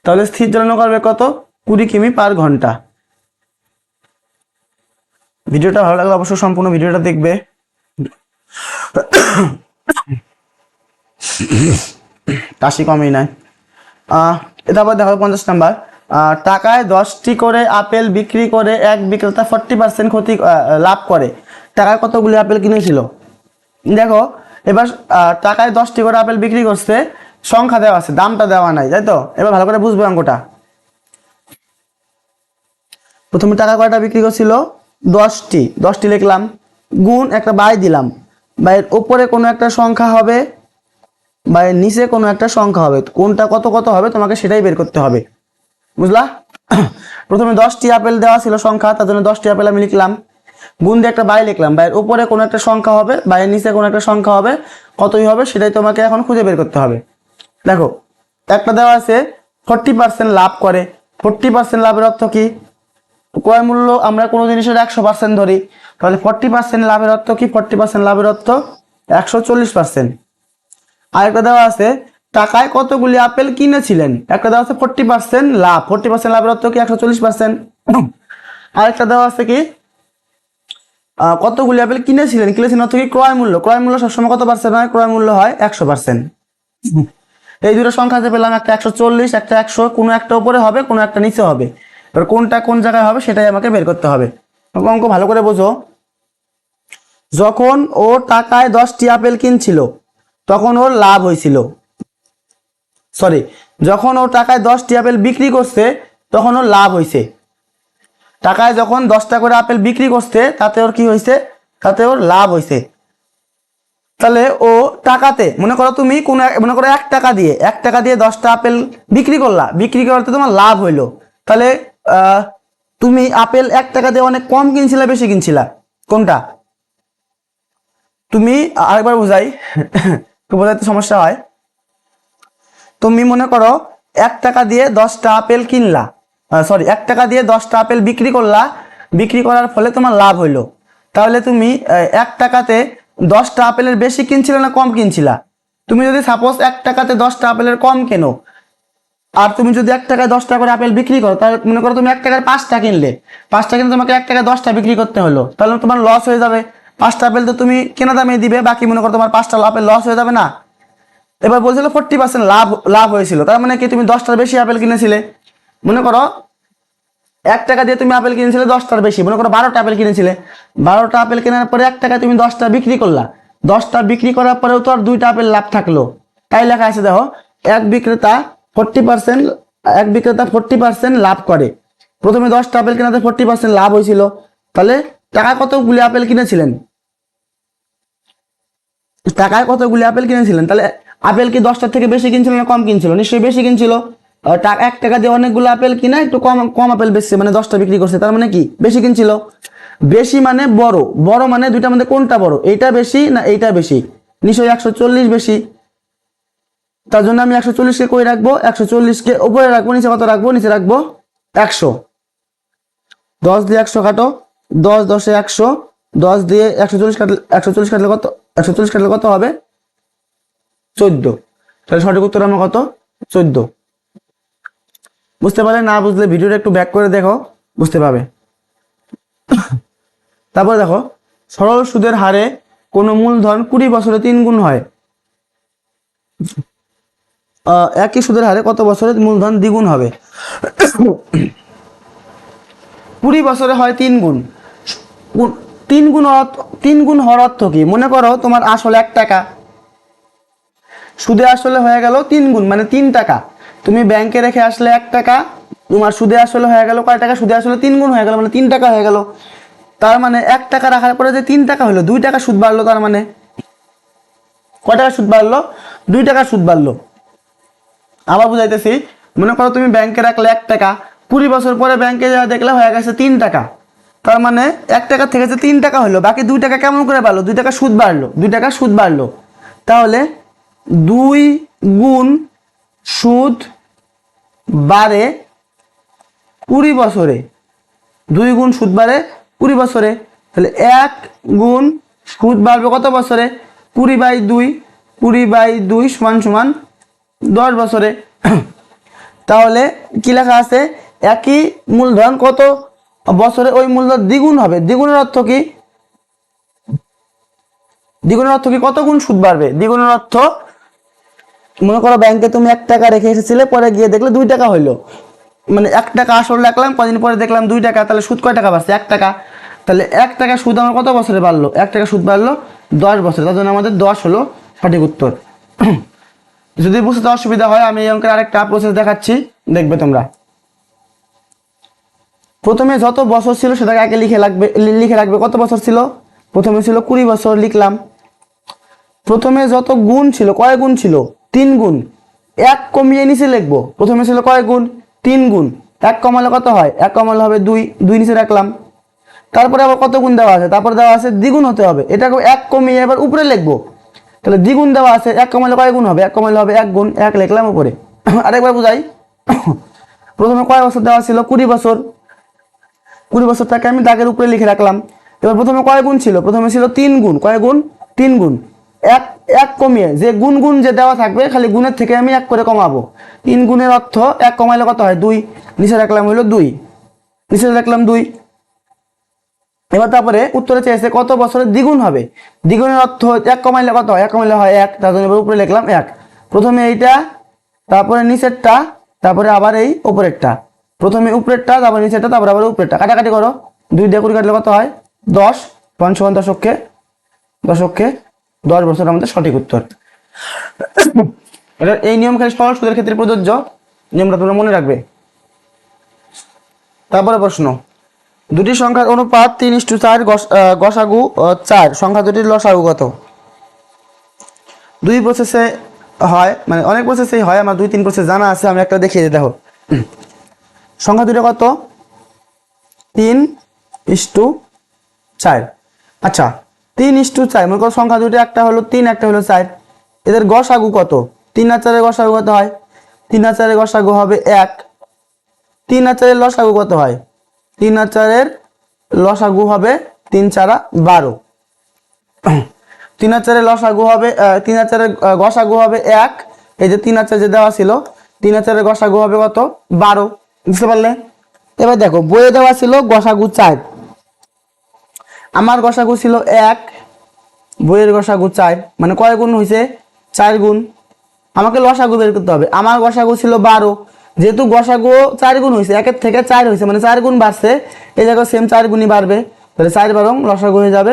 তাহলে স্থির জলে নৌকার বেগ কত? 20 কিমি পার ঘন্টা। ভিডিওটা ভালো লাগলে অবশ্যই সম্পূর্ণ ভিডিওটা দেখবে। কাশি কমেই নাই। তারপর দেখো 50 নাম্বার, টাকায় 10টি করে আপেল বিক্রি করে এক বিক্রেতা 40% ক্ষতি লাভ করে, টাকায় কতগুলি আপেল কিনেছিল? দেখো, এবার টাকায় 10টি করে আপেল বিক্রি করছে, সংখ্যা দেওয়া আছে, দামটা দেওয়া নাই, তাই তো? এবার ভালো করে বুঝবে অঙ্কটা। প্রথমে টাকা কয়টা বিক্রি করছিল? 10টি, 10টি লিখলাম, গুণ একটা বাই দিলাম, বাইয়ের উপরে কোনো একটা সংখ্যা হবে, বাইয়ের নিচে কোনো একটা সংখ্যা হবে, কোনটা কত কত হবে তোমাকে সেটাই বের করতে হবে, বুঝলা? প্রথমে 10টি আপেল দেওয়া ছিল সংখ্যা, তার জন্য 10টি আপেল আমি লিখলাম, গুণ দিয়ে একটা বাই লিখলাম, বাইয়ের উপরে কোনো একটা সংখ্যা হবে, বাইয়ের নিচে কোনো একটা সংখ্যা হবে, কতই হবে সেটাই তোমাকে এখন খুঁজে বের করতে হবে। দেখো, একটা দেওয়া আছে 40% লাভ করে, 40% লাভের অর্থ কি? ক্রয় মূল্য আমরা কোনো জিনিসের 100% ধরি, তাহলে 40% লাভের অর্থ কি? 40% লাভের অর্থ 140%। আরেকটা দেওয়া আছে টাকায় কতগুলি আপেল কিনেছিলেন, একটা দেওয়া আছে 40% লাভ, 40% লাভের অর্থ কি? 140%। আরেকটা দেওয়া আছে কি কতগুলি আপেল কিনেছিলেন, কিনেছিলেন অর্থ কি? ক্রয় মূল্য, ক্রয় মূল্য সবসময় কত পার্সেন্ট হয়? ক্রয় মূল্য হয় 100%। এই দুটো সংখ্যাতে পেলাম, একটা 140, একটা 100, কোনো একটা উপরে হবে, কোনো একটা নিচে হবে। এবার কোনটা কোন জায়গায় হবে সেটাই আমাকে বের করতে হবে। অঙ্ক ভালো করে বোঝো। যখন ও টাকায় 10টি আপেল কিনছিল, তখন ওর লাভ হয়েছিল, সরি, যখন ও টাকায় 10টি আপেল বিক্রি করছে তখন ওর লাভ হয়েছে। টাকায় যখন 10টা করে আপেল বিক্রি করছে তাতে ওর কি হয়েছে, তাতে ওর লাভ হয়েছে। তাহলে ও টাকাতে মনে করো তুমি মনে করো 1 টাকা দিয়ে 10টা আপেল বিক্রি করলা, বিক্রি করতে তোমার লাভ হইলো। তাহলে তুমি আপেল 1 টাকা দিয়ে অনেক কম কিনছিলা বেশি কিনছিলা, কোনটা? তুমি আরেকবার বুঝাই একটু বোঝাতে সমস্যা হয়। তুমি মনে করো 1 টাকা দিয়ে 10টা আপেল কিনলা, সরি 1 টাকা দিয়ে 10টা আপেল বিক্রি করলা, বিক্রি করার ফলে তোমার লাভ হইলো। তাহলে তুমি 1 টাকাতে 10টা আপেলের বেশি কিনছিলে না কম কিনছিলা? তুমি যদি সাপোজ 1 টাকাতে 10টা আপেলের কম কেনো, আর তুমি যদি 1 টাকায় 10টা করে আপেল বিক্রি করো, তাহলে মনে করো তুমি 1 টাকায় 5টা কিনলে, 5টা কিনে তোমাকে 1 টাকায় 10টা বিক্রি করতে হলো, তাহলে তোমার লস হয়ে যাবে। 5টা আপেল তো তুমি কেনা দামে দিবে, বাকি মনে করো তোমার 5টা আপেল লস হয়ে যাবে না? এবার বলছিল 40% লাভ হয়েছিল, তার মানে কি তুমি 10টার বেশি আপেল কিনেছিলে। মনে করো 1 টাকা দিয়ে তুমি আপেল কিনেছিলে 10টার বেশি, মনে করো 12টা আপেল কিনেছিলে, 12টা আপেল কেনার পরে 1 টাকায় তুমি 10টা বিক্রি করলা, 10টা বিক্রি করার পরেও তো আর 2টা আপেল লাভ থাকলো। তাই লেখা আছে দেখো, এক বিক্রেতা 40% লাভ করে। প্রথমে 10টা আপেল কেনাতে 40% লাভ হয়েছিল, তাহলে টাকা কতগুলি আপেল কিনেছিলেন, টাকায় কতগুলি আপেল কিনেছিলেন? তাহলে আপেল কি 10টার থেকে বেশি কিনছিল না কম কিনছিল? নিশ্চয়ই বেশি কিনছিল। 1 টাকা দিয়ে অনেকগুলো আপেল কিনা একটু কম কম আপেল বেচছে, মানে 10টা বিক্রি করছে, তার মানে কি বেশি কিনছিল। বেশি মানে বড়, বড় মানে দুইটার মধ্যে কোনটা বড়, এইটা বেশি না এইটা বেশি? নিশ্চয়ই 140 বেশি। তার জন্য আমি 140কে কই রাখবো, 140কে উপরে রাখবো, নিচে কত রাখবো, নিচে রাখবো 100। 10 দিয়ে 100 কাটো, 10 10 এ 100, 10 দিয়ে 140 কাটলে 140 কাটলে কত, 140 কাটলে কত হবে, 14। তাহলে সঠিক উত্তর আমার কত, 14। বুঝতে পারলে? না বুঝলে ভিডিওটা একটু ব্যাক করে দেখো, বুঝতে পারবে। তারপরে দেখো, সরল সুদের হারে কোনো মূলধন 20 বছরে 3 গুণ হয়। একই সুদের হারে কত বছরে মূলধন দ্বিগুণ হবে? 20 বছরে হয় 3 গুণ। 3 গুণ হওয়ার অর্থ কি? মনে করো তোমার আসলে 1 টাকা, সুদে আসলে হয়ে গেল 3 গুণ, মানে 3 টাকা। তুমি ব্যাংকে রেখে আসলে 1 টাকা, তোমার সুদে আসলে হয়ে গেল কয় টাকা? সুদে আসলে 3 গুণ হয়ে গেল, মানে 3 টাকা হয়ে গেল। তার মানে 1 টাকা রাখার পরে যে 3 টাকা হলো, 2 টাকা সুদ বাড়লো, তার মানে কয় টাকা সুদ বাড়লো? 2 টাকা সুদ বাড়লো। আবার বুঝাইতেছি, মনে করো তুমি ব্যাংকে রাখলে 1 টাকা, 20 বছর পরে ব্যাংকে যা দেখলে হয়ে গেছে 3 টাকা, তার মানে 1 টাকা থেকে যে 3 টাকা হলো, বাকি 2 টাকা কেমন করে বাড়লো? 2 টাকা সুদ বাড়লো, 2 টাকা সুদ বাড়লো। তাহলে 2 গুণ সুদ বাড়ে 20 বছরে, 2 গুণ সুদ বাড়ে 20 বছরে। তাহলে 1 গুণ সুদ বাড়বে কত বছরে? 20/2, 20/2 সমান সমান 10 বছরে। তাহলে কি লেখা আছে? একই মূলধন কত বছরে ওই মূলধন দ্বিগুণ হবে। দ্বিগুণের অর্থ কি? দ্বিগুণের অর্থ কি? কত গুণ সুদ বাড়বে। দ্বিগুণের অর্থ, মনে করো ব্যাংকে তুমি 1 টাকা রেখে এসেছিলে, পরে গিয়ে দেখলে 2 টাকা হইলো, মানে 1 টাকা আসল রাখলাম, কদিন পরে দেখলাম 2 টাকা, তাহলে সুদ কয় টাকা বাড়ছে? 1 টাকা। তাহলে 1 টাকা সুদ আমার কত বছরে বাড়লো? 1 টাকা সুদ বাড়লো 10 বছরে, তার জন্য আমাদের 10 হলো সঠিক উত্তর। যদি বুঝতে অসুবিধা হয় আমি এই অঙ্কের আরেকটা প্রসেস দেখাচ্ছি, দেখবে তোমরা। প্রথমে যত বছর ছিল সেটাকে আগে লিখে রাখবে। কত বছর ছিল? প্রথমে ছিল 20 বছর, লিখলাম। প্রথমে যত গুণ ছিল, কয় গুণ ছিল? 3 গুণ। 1 কমিয়ে নিচে লিখবো। প্রথমে ছিল কয় গুণ? 3 গুণ। 1 কমালে কত হয়? 1 কমালে হবে 2, 2 নিচে রাখলাম। তারপরে আবার কত গুণ দেওয়া আছে? তারপরে দেওয়া আছে দ্বিগুণ হতে হবে, এটাকে 1 কমিয়ে এবার উপরে লিখবো। তাহলে দ্বিগুণ দেওয়া আছে, 1 কমালে কয় গুণ হবে? 1 কমালে হবে 1 গুণ, 1 লিখলাম উপরে। আরেকবার বুঝাই। প্রথমে কয় বছর দেওয়া ছিল? 20 বছর। 20 বছরটাকে আমি দাগের উপরে লিখে রাখলাম। এবার প্রথমে কয় গুণ ছিল? প্রথমে ছিল 3 গুণ। কয় গুণ? 3 গুণ। 1 কমিয়ে যে গুণ যে দেওয়া থাকবে, খালি গুণের থেকে আমি 1 করে কমাবো। 3 গুণের অর্থ 1 কমাইলে কত হয়? 2, নিচে রাখলাম হইলো 2, নিচে রাখলাম 2। এবার তারপরে উত্তরে চেয়েছে কত বছরে দ্বিগুণ হবে। দ্বিগুণের অর্থ 1 কমাইলে কত হয়? 1 কমাইলে হয় 1, তার জন্য এবার উপরে লিখলাম 1। প্রথমে এইটা, তারপরে নিচেরটা, তারপরে আবার এই উপরেরটা। প্রথমে উপরেরটা, তারপরে নিচেরটা, তারপরে আবার উপরেরটা। কাটাকাটি করো, 2 দিয়ে 20 কাটলে কত হয়? 10। 5 সমান দশককে 10 বছর আমাদের সঠিক উত্তর। এটা এই নিয়ম খালি সরল সুদের ক্ষেত্রে প্রযোজ্য, নিয়মটা তোমরা মনে রাখবে। তারপরে প্রশ্ন, দুটি সংখ্যার অনুপাত 3:4, গসাগু 4, সংখ্যা দুটির লসাগু কত? দুই প্রসেসে হয়, মানে অনেক প্রসেসেই হয়, আমার 2-3 প্রসেস জানা আছে, আমি একটা দেখিয়ে দিই। দেখো সংখ্যা দুটো কত, 3:4। আচ্ছা 3:4, মনে করো সংখ্যা দুটো একটা হলো 3, একটা হলো 4, এদের গসাগু কত? 3 আর 4 এর গসাগু কত হয়? 3 আর 4 এর গসাগু হবে 1। 3 আর 4 এর লসাগু কত হয়? 3 আর 4 এর লসাগু হবে 3 4 12। 3 আর 4 এর লসাগু হবে 3 আর 4 এর গসাগু হবে 1। এই যে 3 আর 4 যে দেওয়া ছিল, 3 আর 4 এর গসাগু হবে কত? 12। বুঝতে পারলে? এবার দেখো বইয়ে দেওয়া ছিল গসাগু 4, আমার গসাগু ছিল 1, বইয়ের গসাগু 4, মানে কয় গুণ হয়েছে? 4 গুণ। আমাকে লসাগু বের করতে হবে। আমার গসাগু ছিল 12, যেহেতু গসাগু 4 গুণ হয়েছে, 1 থেকে 4 হয়েছে, মানে 4 গুণ বাড়ছে, এই জায়গায় সেম 4 গুণই বাড়বে, তাহলে 4 বারং লসাগু হয়ে যাবে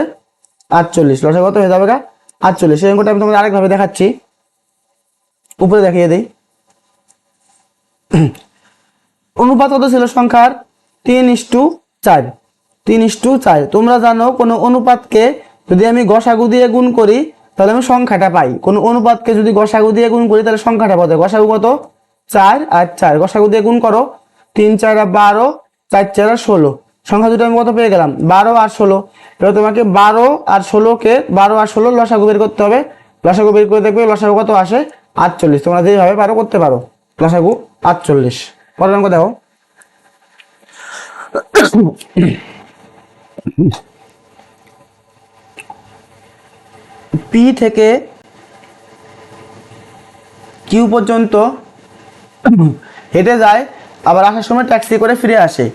48। লসাগু কত হয়ে যাবে? 48। এই অঙ্কটা আমি তোমাদের আরেকভাবে দেখাচ্ছি, উপরে দেখিয়ে দিই। অনুপাত কত ছিল সংখ্যার? 3:4। 3:4। তোমরা জানো কোনো অনুপাতকে যদি আমি গসাগু দিয়ে গুণ করি তাহলে আমি সংখ্যাটা পাই। কোনো অনুপাতকে যদি গসাগু দিয়ে গুণ করি তাহলে সংখ্যাটা পাই। গসাগু কত? 4 আর 4, গসাগু দিয়ে গুণ করো, 3 4 12, 4 4 16। সংখ্যা দুটো আমি কত পেয়ে গেলাম? 12 আর 16। এবার তোমাকে 12 আর 16কে 12 আর 16 লসাগু বের করতে হবে। লসাগু বের করে দেখবে লসাগু কত আসে? 48। তোমরা যেভাবে পারো করতে পারো। লসাগু 48। পরের অঙ্ক দেখো। পি থেকে কিউ পর্যন্ত হেঁটে যায়, আবার আসার সময় ট্যাক্সি করে ফিরে আসে।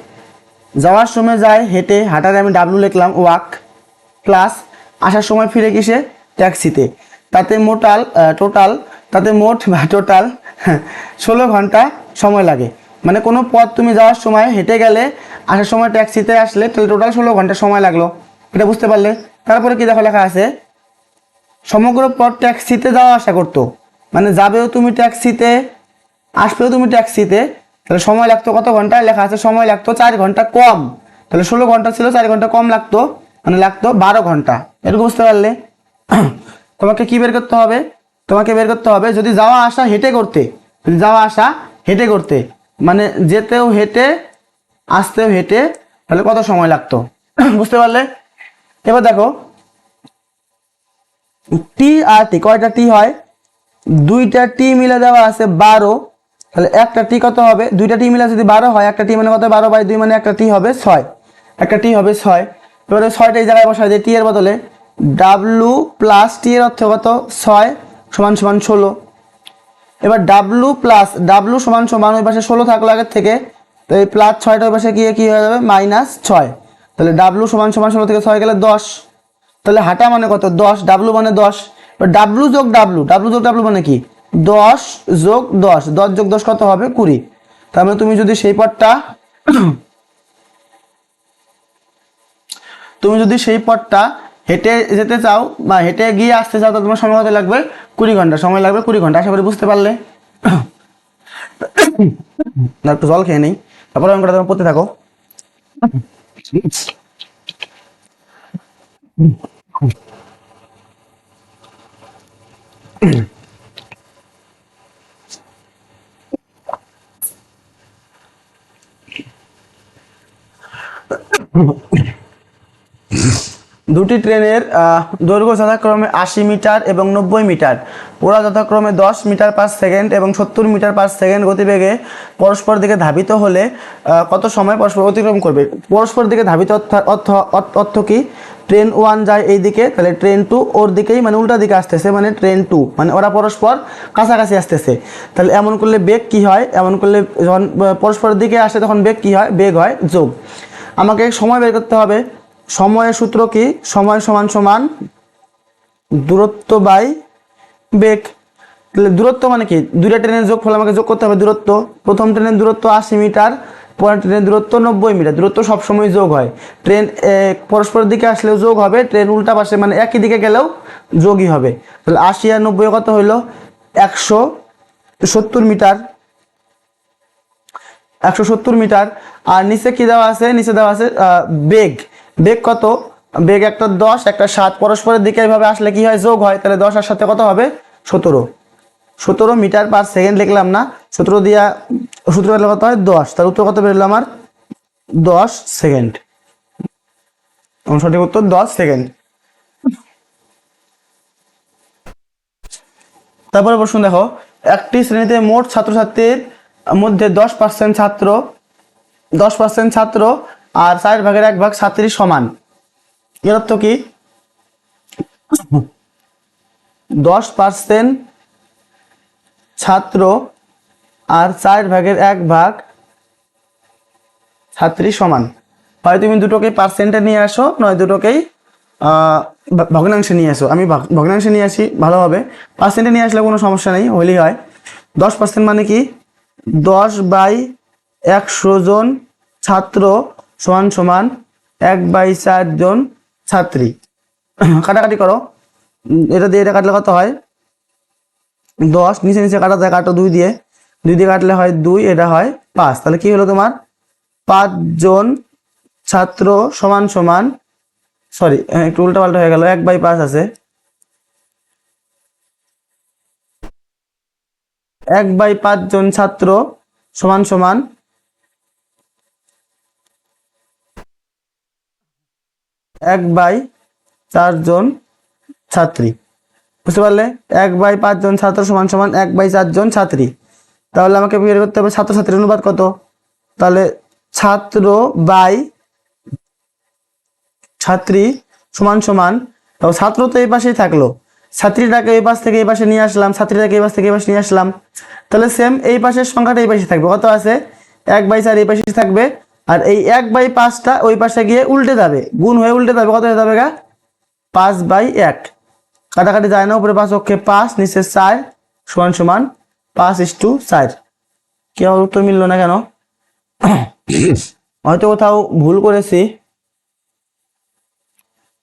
যাওয়ার সময় যায় হেঁটে, হাঁটারে আমি ডাব্লু লিখলাম, ওয়াক, প্লাস আসার সময় ফিরে কিসে? ট্যাক্সিতে। তাতে মোট 16 ঘন্টা সময় লাগে। মানে কোনো পথ তুমি যাওয়ার সময় হেঁটে গেলে, আসার সময় ট্যাক্সিতে আসলে, তাহলে টোটাল 16 ঘন্টা সময় লাগলো। এটা বুঝতে পারলে? তারপরে কি দেখো লেখা আছে, সমগ্র পথ ট্যাক্সিতে যাওয়া আসা করতো, মানে যাবেও তুমি ট্যাক্সিতে, আসবেও তুমি ট্যাক্সিতে, তাহলে সময় লাগতো কত ঘন্টা? লেখা আছে সময় লাগতো 4 ঘন্টা কম। তাহলে 16 ঘন্টা ছিল, 4 ঘন্টা কম লাগতো, মানে লাগতো 12 ঘন্টা। এরকম বুঝতে পারলে? তোমাকে কি বের করতে হবে? তোমাকে বের করতে হবে যদি যাওয়া আসা হেঁটে করতে, যদি যাওয়া আসা হেঁটে করতে, মানে যেতেও হেঁটে আসতেও হেঁটে, তাহলে কত সময় লাগতো। বুঝতে পারলে? এবার দেখো টি আর টি, কয়টা টি হয়? 2টা টি মিলে দেওয়া আছে 12, তাহলে একটা টি কত হবে? 2টা টি মিলে যদি 12 হয়, একটা টি মানে কত? 12/2, মানে একটা টি হবে 6। একটা টি হবে 6। এবারে 6টা এই জায়গায় বসাই দিই, টি এর বদলে ডাব্লু প্লাস টি এর অর্থ কত? 6 = 16। এবার ডাব্লু প্লাস ডাব্লু সমান সমান, ওই পাশে 16 থাকলো আগের থেকে, তো এই প্লাস 6টা ওই পাশে গিয়ে কি হয়ে যাবে? -6। তাহলে ডাব্লু সমান সমান 16 থেকে 6 গেলে 10। তাহলে হাঁটা মানে কত? 10, ডাব্লু মানে 10। এবার ডাব্লু যোগ ডাব্লু, ডাব্লু যোগ ডাব্লু মানে কি? 10 যোগ 10, 10 যোগ 10 কত হবে? 20। তার মানে তুমি যদি সেই পথটা হেঁটে যেতে চাও বা হেঁটে গিয়ে আসতে চাও, তো তোমার সময় কত লাগবে? 20 ঘন্টা সময় লাগবে। 20 ঘন্টা। আশা করি বুঝতে পারলে। না একটু জল খেয়ে নেই, তারপরে অঙ্কটা তোমার পড়তে থাকো। দুটি ট্রেনের দৈর্ঘ্য যথাক্রমে 80 মিটার এবং 90 মিটার। ওরা যথাক্রমে 10 মিটার পার সেকেন্ড এবং 70 মিটার পার সেকেন্ড গতিবেগে পরস্পর দিকে ধাবিত হলে কত সময় পরস্পর অতিক্রম করবে? পরস্পর দিকে ধাবিত অর্থ কি? ট্রেন 1 যায় এই দিকে, তাহলে ট্রেন 2 ওর দিকেই, মানে উল্টা দিকে আসতেছে, মানে ট্রেন 2, মানে ওরা পরস্পর কাছাকাছি আসতেছে। তাহলে এমন করলে বেগ কি হয়? এমন করলে যখন পরস্পরের দিকে আসে তখন বেগ কি হয়? বেগ হয় যোগ। আমাকে সময় বের করতে হবে। সময়ের সূত্র কি? সময় সমান সমান দূরত্ব বাই বেগ। তাহলে দূরত্ব মানে কি? দুইটা ট্রেনের যোগফল আমাকে যোগ করতে হবে দূরত্ব। প্রথম ট্রেনের দূরত্ব 80 মিটার, পরের ট্রেনের দূরত্ব 90 মিটার। দূরত্ব সবসময় যোগ হয়। ট্রেন পরস্পরের দিকে আসলেও যোগ হবে, ট্রেন উল্টা পাশে মানে একই দিকে গেলেও যোগই হবে। তাহলে 80 আর 90 কত হইলো 170 মিটার, 170 মিটার। আর নিচে কি দেওয়া আছে, নিচে দেওয়া আছে বেগ। বেগ কত, বেগ একটা 10 একটা 7 পরস্পরের দিকে এইভাবে আসলে কি হয়, যোগ হয়। তাহলে 10 আর সাথে কত হবে 17, 17 মিটার পার সেকেন্ড লিখলাম না, 17 দিয়া 17 হলে কত হয় 10। তার উত্তর কত বেরোলো আমার 10 সেকেন্ড। সঠিক উত্তর 10 সেকেন্ড। তারপরে প্রশ্ন দেখো, একটি শ্রেণীতে মোট ছাত্রছাত্রীর মধ্যে 10% ছাত্র, 10% ছাত্র আর 4/1 ছাত্রী সমান। এর অর্থ কি, 10% ছাত্র আর 4/1 ছাত্রী সমান। হয় তুমি দুটোকে পার্সেন্টে নিয়ে আসো, নয় দুটোকেই ভগ্নাংশে নিয়ে আসো। আমি ভগ্নাংশে নিয়ে আসি ভালো হবে, পার্সেন্টে নিয়ে আসলে কোনো সমস্যা নেই, হইলেই হয়। 10% মানে কি 10/100 জন ছাত্র সমান সমান 1/4 জন ছাত্রী। কাটাকাটি করো, এটা দিয়ে এটা কাটলে কত হয় 10, নিচে নিচে কাটা যায়, কাটো 2 দিয়ে, 2 দিয়ে কাটলে হয় 2, এটা হয় 5। তাহলে কি হলো তোমার 5 জন ছাত্র সমান সমান, সরি একটু উল্টা পাল্টা হয়ে গেল, 1/5 আছে, 1/5 জন ছাত্র সমান সমান 1/4 জন ছাত্রী। বুঝতে পারলে, 1/5 জন ছাত্র সমান সমান 1/4 জন ছাত্রী। তাহলে আমাকে বের করতে হবে ছাত্রছাত্রীর অনুপাত কত। তাহলে ছাত্র বাই ছাত্রী সমান সমান, ছাত্র তো এই পাশেই থাকলো, ছাত্রীটাকে এই পাশ থেকে এই পাশে নিয়ে আসলাম, ছাত্রীটাকে এই পাশ থেকে এই পাশে নিয়ে আসলাম। তাহলে সেম এই পাশের সংখ্যাটা এই পাশে থাকবে, কত আছে 1/4 এই পাশে থাকবে। আর এই 1/5টা ওই পাশে গিয়ে উল্টে যাবে, গুণ হয়ে উল্টে যাবে, কত হয়ে যাবে গা 5/1। কাটাকাটি যায় না, উপরে 5 অক্ষে 5, নিচে 4 সমান সমান 5:4। কেউ উত্তর মিললো না কেন? হয়তো কোথাও ভুল করেছি,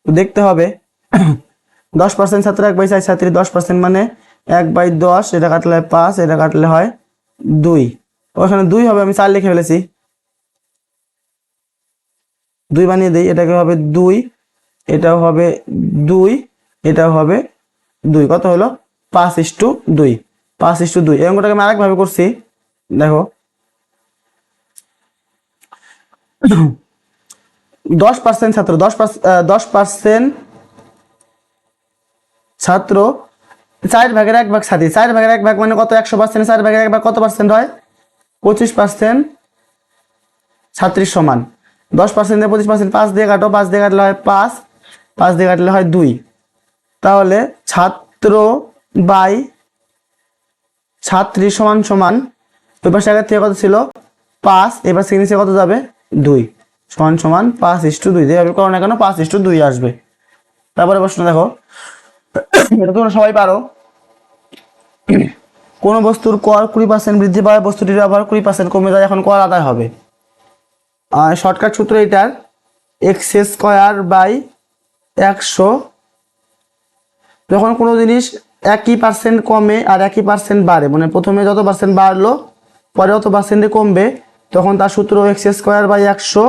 দেখতে হবে। 10% ছাত্র 1/4 ছাত্রী, 10% মানে 1/10, এটা কাটলে হয় 5, এটা কাটলে হয় 2, ওখানে 2 হবে, আমি 4 লিখে ফেলেছি, 2 বানিয়ে দিই, এটাকে হবে 2, এটাও হবে 2, এটাও হবে 2, কত হলো 5:2, 5:2। এই অঙ্কটাকে আমি আরেকভাবে করছি, দেখো 10% ছাত্র, 10% ছাত্র 4/1 ছাত্রী, 4/1 মানে কত 100%, 4/1 কত পার্সেন্ট হয় 25% ছাত্রীর সমান। 10% 25%, 5 দিয়ে কাটো, 5 দিয়ে কাটলে হয় 5, 5 দিয়ে কাটলে হয় 2। তাহলে ছাত্র বাই ছাত্রী সমান সমান, ওই পাশে আগের থেকে কত ছিল 5, এবার নিচে কত যাবে 2 সমান সমান 5:2, যেভাবে করো না কেন 5:2 আসবে। তারপরে প্রশ্ন দেখো, এটা তোমরা সবাই পারো। কোন বস্তুর কর 20% বৃদ্ধি পায়, বস্তুটির আবার 20% কমে যায়, এখন কর আদায় হবে। শর্টকাট সূত্র এটার x²/100। যখন কোনো জিনিস 1% কমে আর 1% বাড়ে, মানে প্রথমে যত পার্সেন্ট বাড়লো পরে অত পার্সেন্টে কমবে, তখন তার সূত্র x²/100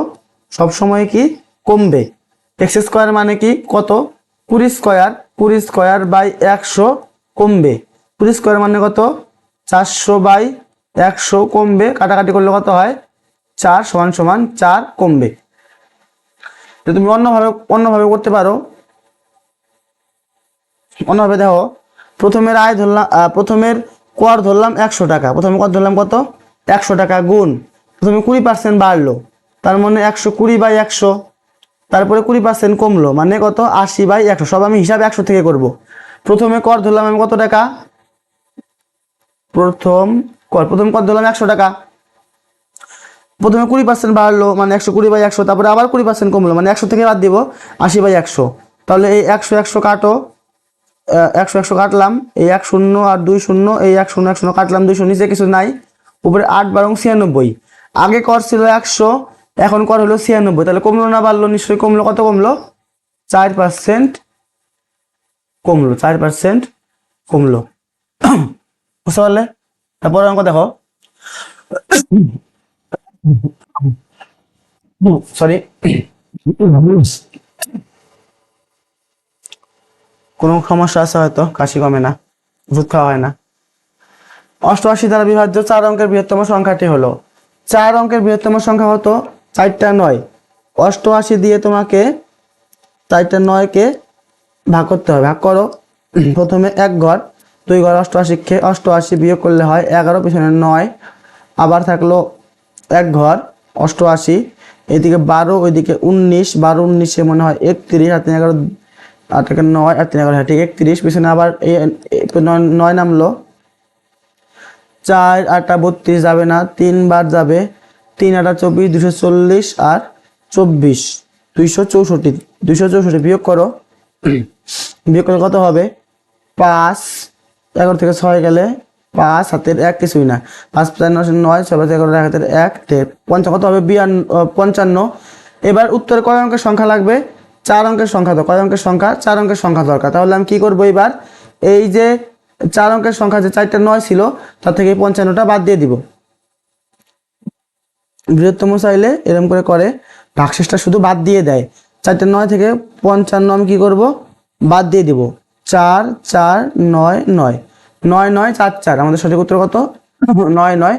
সবসময় কি কমবে। x² মানে কি কত 20², 20²/100 কমবে, 20² মানে কত 400/100 কমবে, কাটাকাটি করলে কত হয় 4 সমান সমান 4 কমবে। তো তুমি অন্যভাবে করতে পারো। অন্যভাবে দেখো, প্রথমের আয় ধরলাম, প্রথমের কর ধরলাম 100 টাকা, প্রথমে কর ধরলাম কত 100 টাকা, গুণ প্রথমে 20% বাড়লো, তার মানে 120/100, তারপরে 20% কমলো মানে কত 80/100। সব আমি হিসাব 100 থেকে করব। প্রথমে কর ধরলাম আমি কত টাকা, প্রথম কর ধরলাম 100 টাকা, প্রথমে 20% বাড়লো মানে 120/100, তারপরে আবার 20% কমলো মানে 100 থেকে বাদ দিব 80/100। তাহলে এই 100 100 কাটো, 100 100 কাটলাম, এই 1 শূন্য আর 2 শূন্য, এই 1 শূন্য 1 শূন্য কাটলাম, 2 শূন্য নিচে কিছু নাই, উপরে 8 12 96। আগে কর ছিল 100, এখন কর হলো 96, তাহলে কমলো না বাড়লো, নিশ্চয়ই কমলো, কত কমলো 4%। কমলো, 4% কমলো। বুঝতে পারলে? তারপরে অঙ্ক দেখো, সরি, কোনো সমস্যা আছে হয়তো, কাশি কমে না, ওষুধ খাওয়া হয় না। 88 দ্বারা বিভাজ্য 4 অঙ্কের বৃহত্তম সংখ্যাটি হলো, 4 অঙ্কের বৃহত্তম সংখ্যা হতো 4টা 9। 88 দিয়ে তোমাকে 4টা 9কে ভাগ করতে হবে। ভাগ করো। প্রথমে 1 ঘর 2 ঘর 88 কে 88 বিয়োগ করলে হয় 11, পিছনে 9, আবার থাকলো 1 ঘর 88, এদিকে 12, ওইদিকে 19, 12 19 মনে হয় 31, আর 3 11, 8 থেকে 9 আর 3 11, হ্যাঁ ঠিক 31, পিছনে আবার 9 নামলো, 4 8 32 যাবে না, 3 বার যাবে, 3 8 24, 240 আর 24, 264, 264 বিয়োগ করো। বিয়োগ করলে কত হবে? 5, 11 থেকে 6 গেলে 5, হাতের 1 কিছুই না, 5 5 9, 6 5 11, হাতের 1, 55 কত হবে? 55। এবার উত্তরে কয় অঙ্কের সংখ্যা লাগবে? 4 অঙ্কের সংখ্যা। তো কয় অঙ্কের সংখ্যা? 4 অঙ্কের সংখ্যা দরকার। তাহলে আমি কি করবো এবার? এই যে 4 অঙ্কের সংখ্যা যে 4টা 9 ছিল তার থেকে 55টা বাদ দিয়ে দিব। বৃহত্তম চাইলে এরকম করে ভাগশেষটা শুধু বাদ দিয়ে দেয়। 4টা 9 থেকে 55 আমি কি করব? বাদ দিয়ে দিব। 4 4 9 9 9 9 4 4, আমাদের সঠিক উত্তর কত? 9 9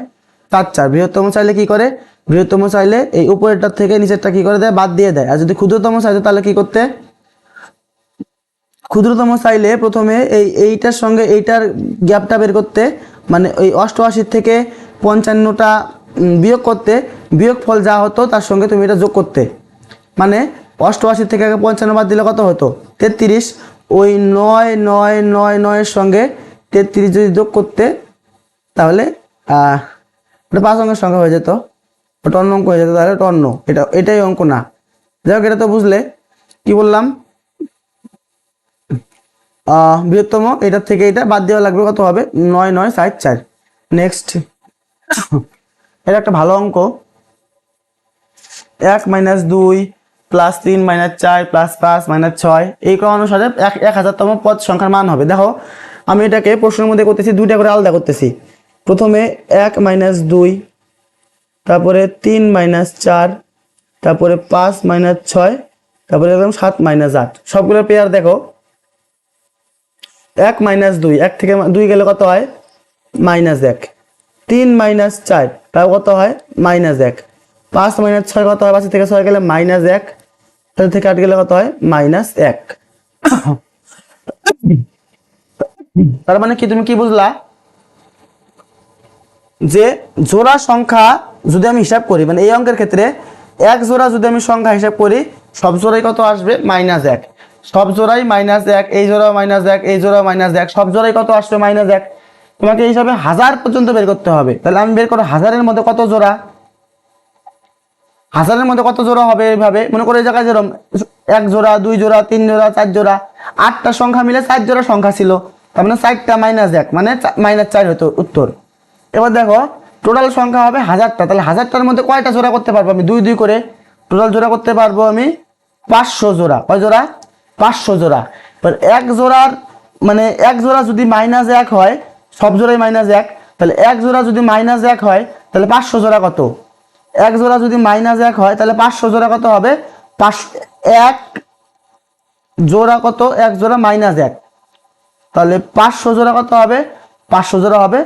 4 4। বৃহত্তম চাইলে কি করে? বৃহত্তম চাইলে এই উপরেরটা থেকে নিচেরটা কি করে দেয়? বাদ দিয়ে দেয়। আর যদি ক্ষুদ্রতম চাইতো তাহলে কি করতে? ক্ষুদ্রতম চাইলে প্রথমে এইটার সঙ্গে এইটার গ্যাপটা বের করতে, মানে ওই 88 থেকে 55টা বিয়োগ করতে, বিয়োগ ফল যা হতো তার সঙ্গে তুমি এটা যোগ করতে। মানে 88 থেকে 55 বাদ দিলে কত হতো? 33। ওই 9 9 9 9 এর সঙ্গে 33 যদি যোগ করতে তাহলে ওটা 5 অঙ্কের সংখ্যা হয়ে যেত, ওটা অন্য অঙ্ক হয়ে যেত। তাহলে ওটা অন্য, এটাই অঙ্ক না। যাই হোক, এটা তো বুঝলে কি বললাম। বৃহত্তম এটার থেকে এটা বাদ দেওয়া লাগবে, কত হবে? 9 9 4 4। নেক্সট, এটা একটা ভালো অঙ্ক। 1 - 2 + 3 - 4 + 5 - 6 এই ক্রম অনুসারে 1000তম পদ সংখ্যার মান হবে। দেখো আমি এটাকে প্রশ্নের মধ্যে করতেছি, দুইটা করে আলাদা করতেছি। প্রথমে 1 - 2, তারপরে 3 - 4, তারপরে 5 - 6, তারপরে একদম 7 - 8। সবগুলো পেয়ার দেখো। 1 - 2, 1 থেকে 2 গেলে কত হয়? -1। 3 - 4 তাও কত হয়? -1। 5 - 6 কত হয়? 5 থেকে 6 গেলে -1, 7 থেকে 8 গেলে কত হয়? -1। তার মানে কি, তুমি কি বুঝলা? যে জোড়া সংখ্যা যদি আমি হিসাব করি, মানে এই অঙ্কের ক্ষেত্রে এক জোড়া যদি আমি সংখ্যা হিসাব করি, সব জোড়াই কত আসবে? -1। সব জোড়াই -1, এই জোড়া -1, এই জোড়া -1, সব জোড়াই কত আসবে? -1। তোমাকে এই হিসাবে 1000 পর্যন্ত বের করতে হবে। তাহলে আমি বের করো 1000-এর মধ্যে কত জোড়া, 1000-এর মধ্যে কত জোড়া হবে। এইভাবে মনে করো এই জায়গায় যেরকম 1 জোড়া 2 জোড়া 3 জোড়া 4 জোড়া, 8টা সংখ্যা মিলে 4 জোড়া সংখ্যা ছিল, তার মানে 4টা -1 মানে -4 হতো উত্তর। এবার দেখো টোটাল সংখ্যা হবে 1000টা, তাহলে 1000টার মধ্যে কয়টা জোড়া করতে পারবো আমি? 2 2 করে টোটাল জোড়া করতে পারবো আমি 500 জোড়া। কয় জোড়া? 500 জোড়া। এবার এক জোড়ার মানে এক জোড়া যদি -1 হয়, সব জোড়াই -1, তাহলে এক জোড়া যদি -1 হয় তাহলে 500 জোড়া কত? এক জোড়া যদি -1 হয় তাহলে 500 জোড়া কত হবে? 1 জোড়া কত? এক জোড়া -1, তাহলে 500 জোড়া কত হবে? 500 জোড়া হবে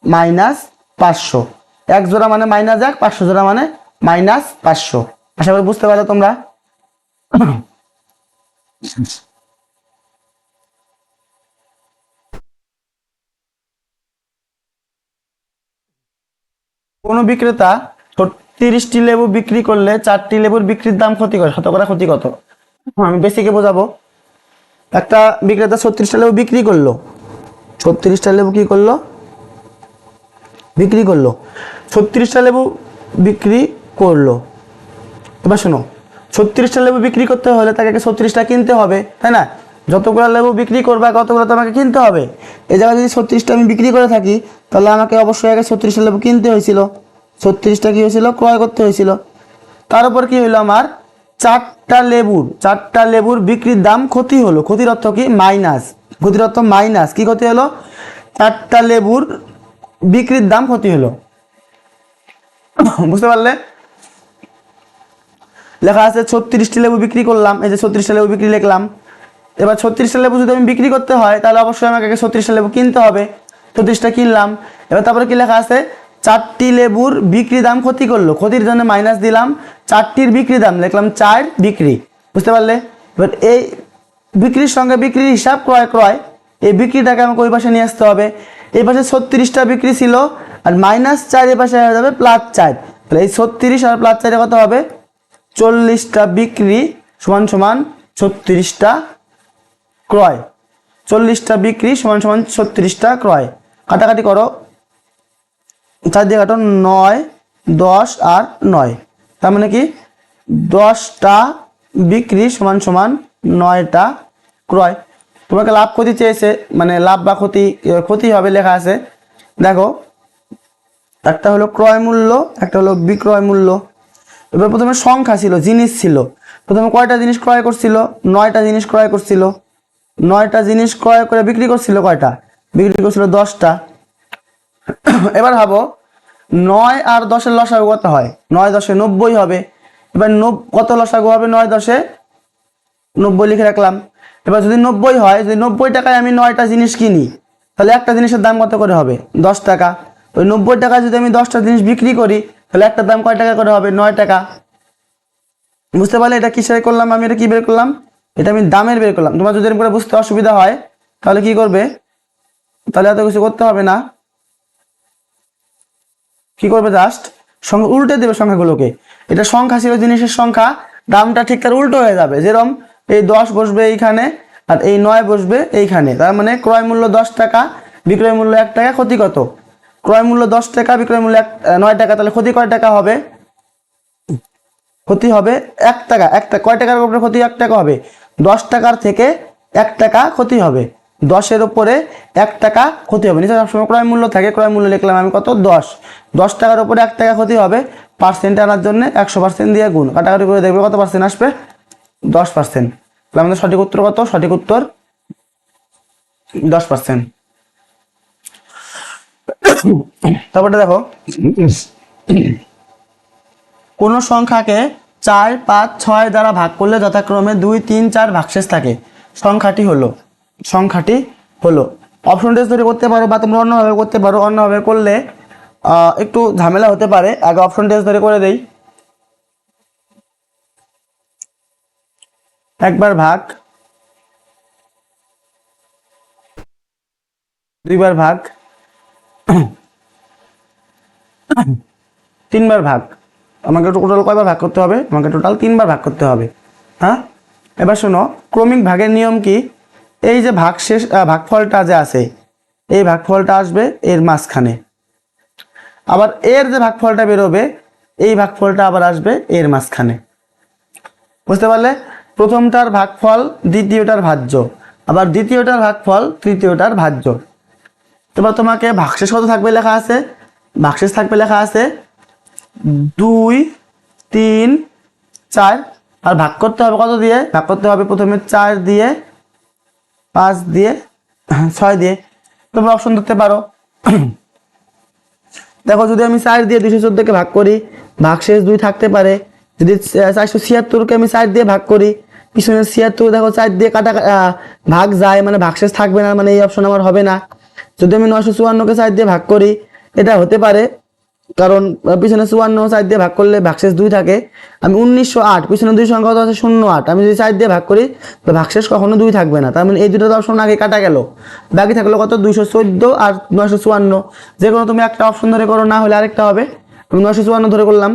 -500। এক জোড়া মানে -1, 500 জোড়া মানে -500। আশা করি বুঝতে পারলে তোমরা। কোনো বিক্রেতা 30টি লেবু বিক্রি করলে 4টি লেবুর বিক্রির দাম ক্ষতি করে, শতকরা ক্ষতি কত? আমি বেসিকে বোঝাবো। একটা বিক্রেতা 36টা লেবু বিক্রি করলো, 36টা লেবু কি করলো? বিক্রি করলো। 36টা লেবু বিক্রি করলো। এবার শোনো, 36টা লেবু বিক্রি করতে হলে তাকে 36টা কিনতে হবে, তাই না? যতগুলো লেবু বিক্রি করবে কতগুলো তোমাকে কিনতে হবে। এই জায়গায় যদি 36টা আমি বিক্রি করে থাকি তাহলে আমাকে অবশ্যই আগে 36টা লেবু কিনতে হয়েছিল, 36টা কি হয়েছিল? ক্রয় করতে হয়েছিল। তার উপর কি হইলো আমার? চারটা লেবুর বিক্রির দাম ক্ষতি হলো, ক্ষতির অর্থ কি মাইনাস, ক্ষতির অর্থ মাইনাস, কি ক্ষতি হলো, চারটা লেবুর বিক্রির দাম ক্ষতি হলো। বুঝতে পারলে? লেখা আছে 36টি লেবু বিক্রি করলাম, এই যে 36টা লেবু বিক্রি লিখলাম। এবার 36টা লেবু যদি আমি বিক্রি করতে হয় তাহলে অবশ্যই আমাকে 36টা লেবু কিনতে হবে, 36টা কিনলাম। এবার তারপরে কি লেখা আছে, চারটি লেবুর বিক্রি দাম ক্ষতি করলো, ক্ষতির জন্য মাইনাস দিলাম, চারটির বিক্রি দাম লিখলাম 4 বিক্রি। বুঝতে পারলে? এবার এই বিক্রির সঙ্গে বিক্রির হিসাব ক্রয়, এই বিক্রিটাকে আমাকে ওই পাশে নিয়ে আসতে হবে। এই পাশে 36টা বিক্রি ছিল আর -4 এই পাশে হয়ে যাবে +4, তাহলে এই 36 আর +4 কত হবে, 40টা বিক্রি সমান সমান 36টা ক্রয়, 40টা বিক্রি সমান সমান 36টা ক্রয়। কাটাকাটি করো, 4 দিয়ে কাটো, 9, 10 আর 9, তার মানে কি 10টা বিক্রি সমান সমান 9টা ক্রয়। তোমাকে লাভ ক্ষতি চেয়েছে, মানে লাভ বা ক্ষতি হবে লেখা আছে। দেখো, একটা হলো ক্রয় মূল্য, একটা হলো বিক্রয় মূল্য। এবার প্রথমে সংখ্যা ছিল, জিনিস ছিল, প্রথমে কয়টা জিনিস ক্রয় করছিল, 9টা জিনিস ক্রয় করছিল, 9টা জিনিস ক্রয় করে বিক্রি করছিল কয়টা, বিক্রি করছিল 10টা। এবার ভাবো 9 আর 10-এর লসাগু কত হয়, 9 10 90 হবে। এবার কত লসাগু হবে, 9 10 90 লিখে রাখলাম। এবার যদি 90 হয়, যদি 90 টাকায় আমি 9টা জিনিস কিনি তাহলে একটা জিনিসের দাম কত করে হবে, 10 টাকা। ওই 90 টাকায় যদি আমি 10টা জিনিস বিক্রি করি তাহলে একটা দাম কয় টাকা করে হবে, 9 টাকা। বুঝতে পারলে এটা কিসের করলাম আমি, এটা কি বের করলাম, এটা আমি দামের বের করলাম। তোমার যদি এরকম করে বুঝতে অসুবিধা হয় তাহলে কি করবে, তাহলে এত কিছু করতে হবে না, কি করবে, জাস্ট সংখ্যা উল্টে দেবে সংখ্যাগুলোকে। এটা সংখ্যা ছিল জিনিসের সংখ্যা, দামটা ঠিক তার উল্টো হয়ে যাবে। যেরকম এই 10 বসবে এইখানে আর এই 9 বসবে এইখানে, তার মানে ক্রয় মূল্য 10 টাকা, বিক্রয় মূল্য 1 টাকা, ক্ষতি কত, ক্রয় মূল্য 10 টাকা, বিক্রয় মূল্য 9 টাকা, তাহলে ক্ষতি কয় টাকা হবে, ক্ষতি হবে 1 টাকা। কয় টাকার উপরে ক্ষতি, 1 টাকা হবে। 10 টাকার থেকে 1 টাকা ক্ষতি হবে, 10-এর উপরে 1 টাকা ক্ষতি হবে। নিচে সবসময় ক্রয় মূল্য থাকে, ক্রয় মূল্য লিখলাম আমি কত, 10 টাকার উপরে 1 টাকা ক্ষতি হবে, পার্সেন্টে আনার জন্য 100% দিয়ে গুণ, কাটাকাটি করে দেখবে কত পার্সেন্ট আসবে, 10%। তাহলে আমাদের সঠিক উত্তর কত, সঠিক উত্তর 10%। তারপরে দেখো, কোন সংখ্যাকে 4, 5, 6 দ্বারা ভাগ করলে যথাক্রমে 2, 3, 4 ভাগশেষ থাকে, সংখ্যাটি হলো। অপশন টেস্ট ধরে করতে পারো বা তোমরা অন্যভাবে করতে পারো, অন্যভাবে করলে একটু ঝামেলা হতে পারে। আগে অপশন টেস্ট ধরে করে দেই। 1 বার ভাগ, 2 বার ভাগ, 3 বার ভাগ। আমাকে টোটাল কয়বার ভাগ করতে হবে, আমাকে টোটাল 3 বার ভাগ করতে হবে। হ্যাঁ, এবার শোনো, ক্রমিক ভাগের নিয়ম কি, এই যে ভাগফলটা যে আছে, এই ভাগফলটা আসবে এর মাঝখানে, আবার এর যে ভাগফলটা বেরোবে এই ভাগফলটা আবার আসবে এর মাঝখানে। বুঝতে পারলে? প্রথমটার ভাগফল দ্বিতীয়টার ভাজ্য, আবার দ্বিতীয়টার ভাগফল তৃতীয়টার ভাজ্য। এবার তোমাকে ভাগশেষ কত থাকবে লেখা আছে, ভাগশেষ থাকবে লেখা আছে 2, 3, 4, আর ভাগ করতে হবে কত দিয়ে, ভাগ করতে হবে প্রথমে 4 দিয়ে, 5 দিয়ে, 6 দিয়ে। তোমরা অপশন ধরতে পারো। দেখো, যদি আমি 4 দিয়ে 214-কে ভাগ করি, ভাগশেষ 2 থাকতে পারে। যদি 476-কে আমি 4 দিয়ে ভাগ করি, পিছনে 76 দেখো 4 দিয়ে ভাগ যায়, মানে ভাগশেষ থাকবে না, মানে এই অপশন আমার হবে না। যদি আমি 954-কে 4 দিয়ে ভাগ করি, এটা হতে পারে, কারণ পিছনে 54 4 দিয়ে ভাগ করলে ভাগশেষ 2 থাকে। আমি 1908, পিছনে 2 সংখ্যা আছে 08, আমি যদি 4 দিয়ে ভাগ করি তো ভাগশেষ কখনো 2 থাকবে না। তার মানে এই দুটো অপশন আগে কাটা গেল, বাকি থাকলো কত, 214 আর 954। যে কোনো তুমি একটা অপশন ধরে করো, না হলে আরেকটা হবে। আমি 954 ধরে করলাম।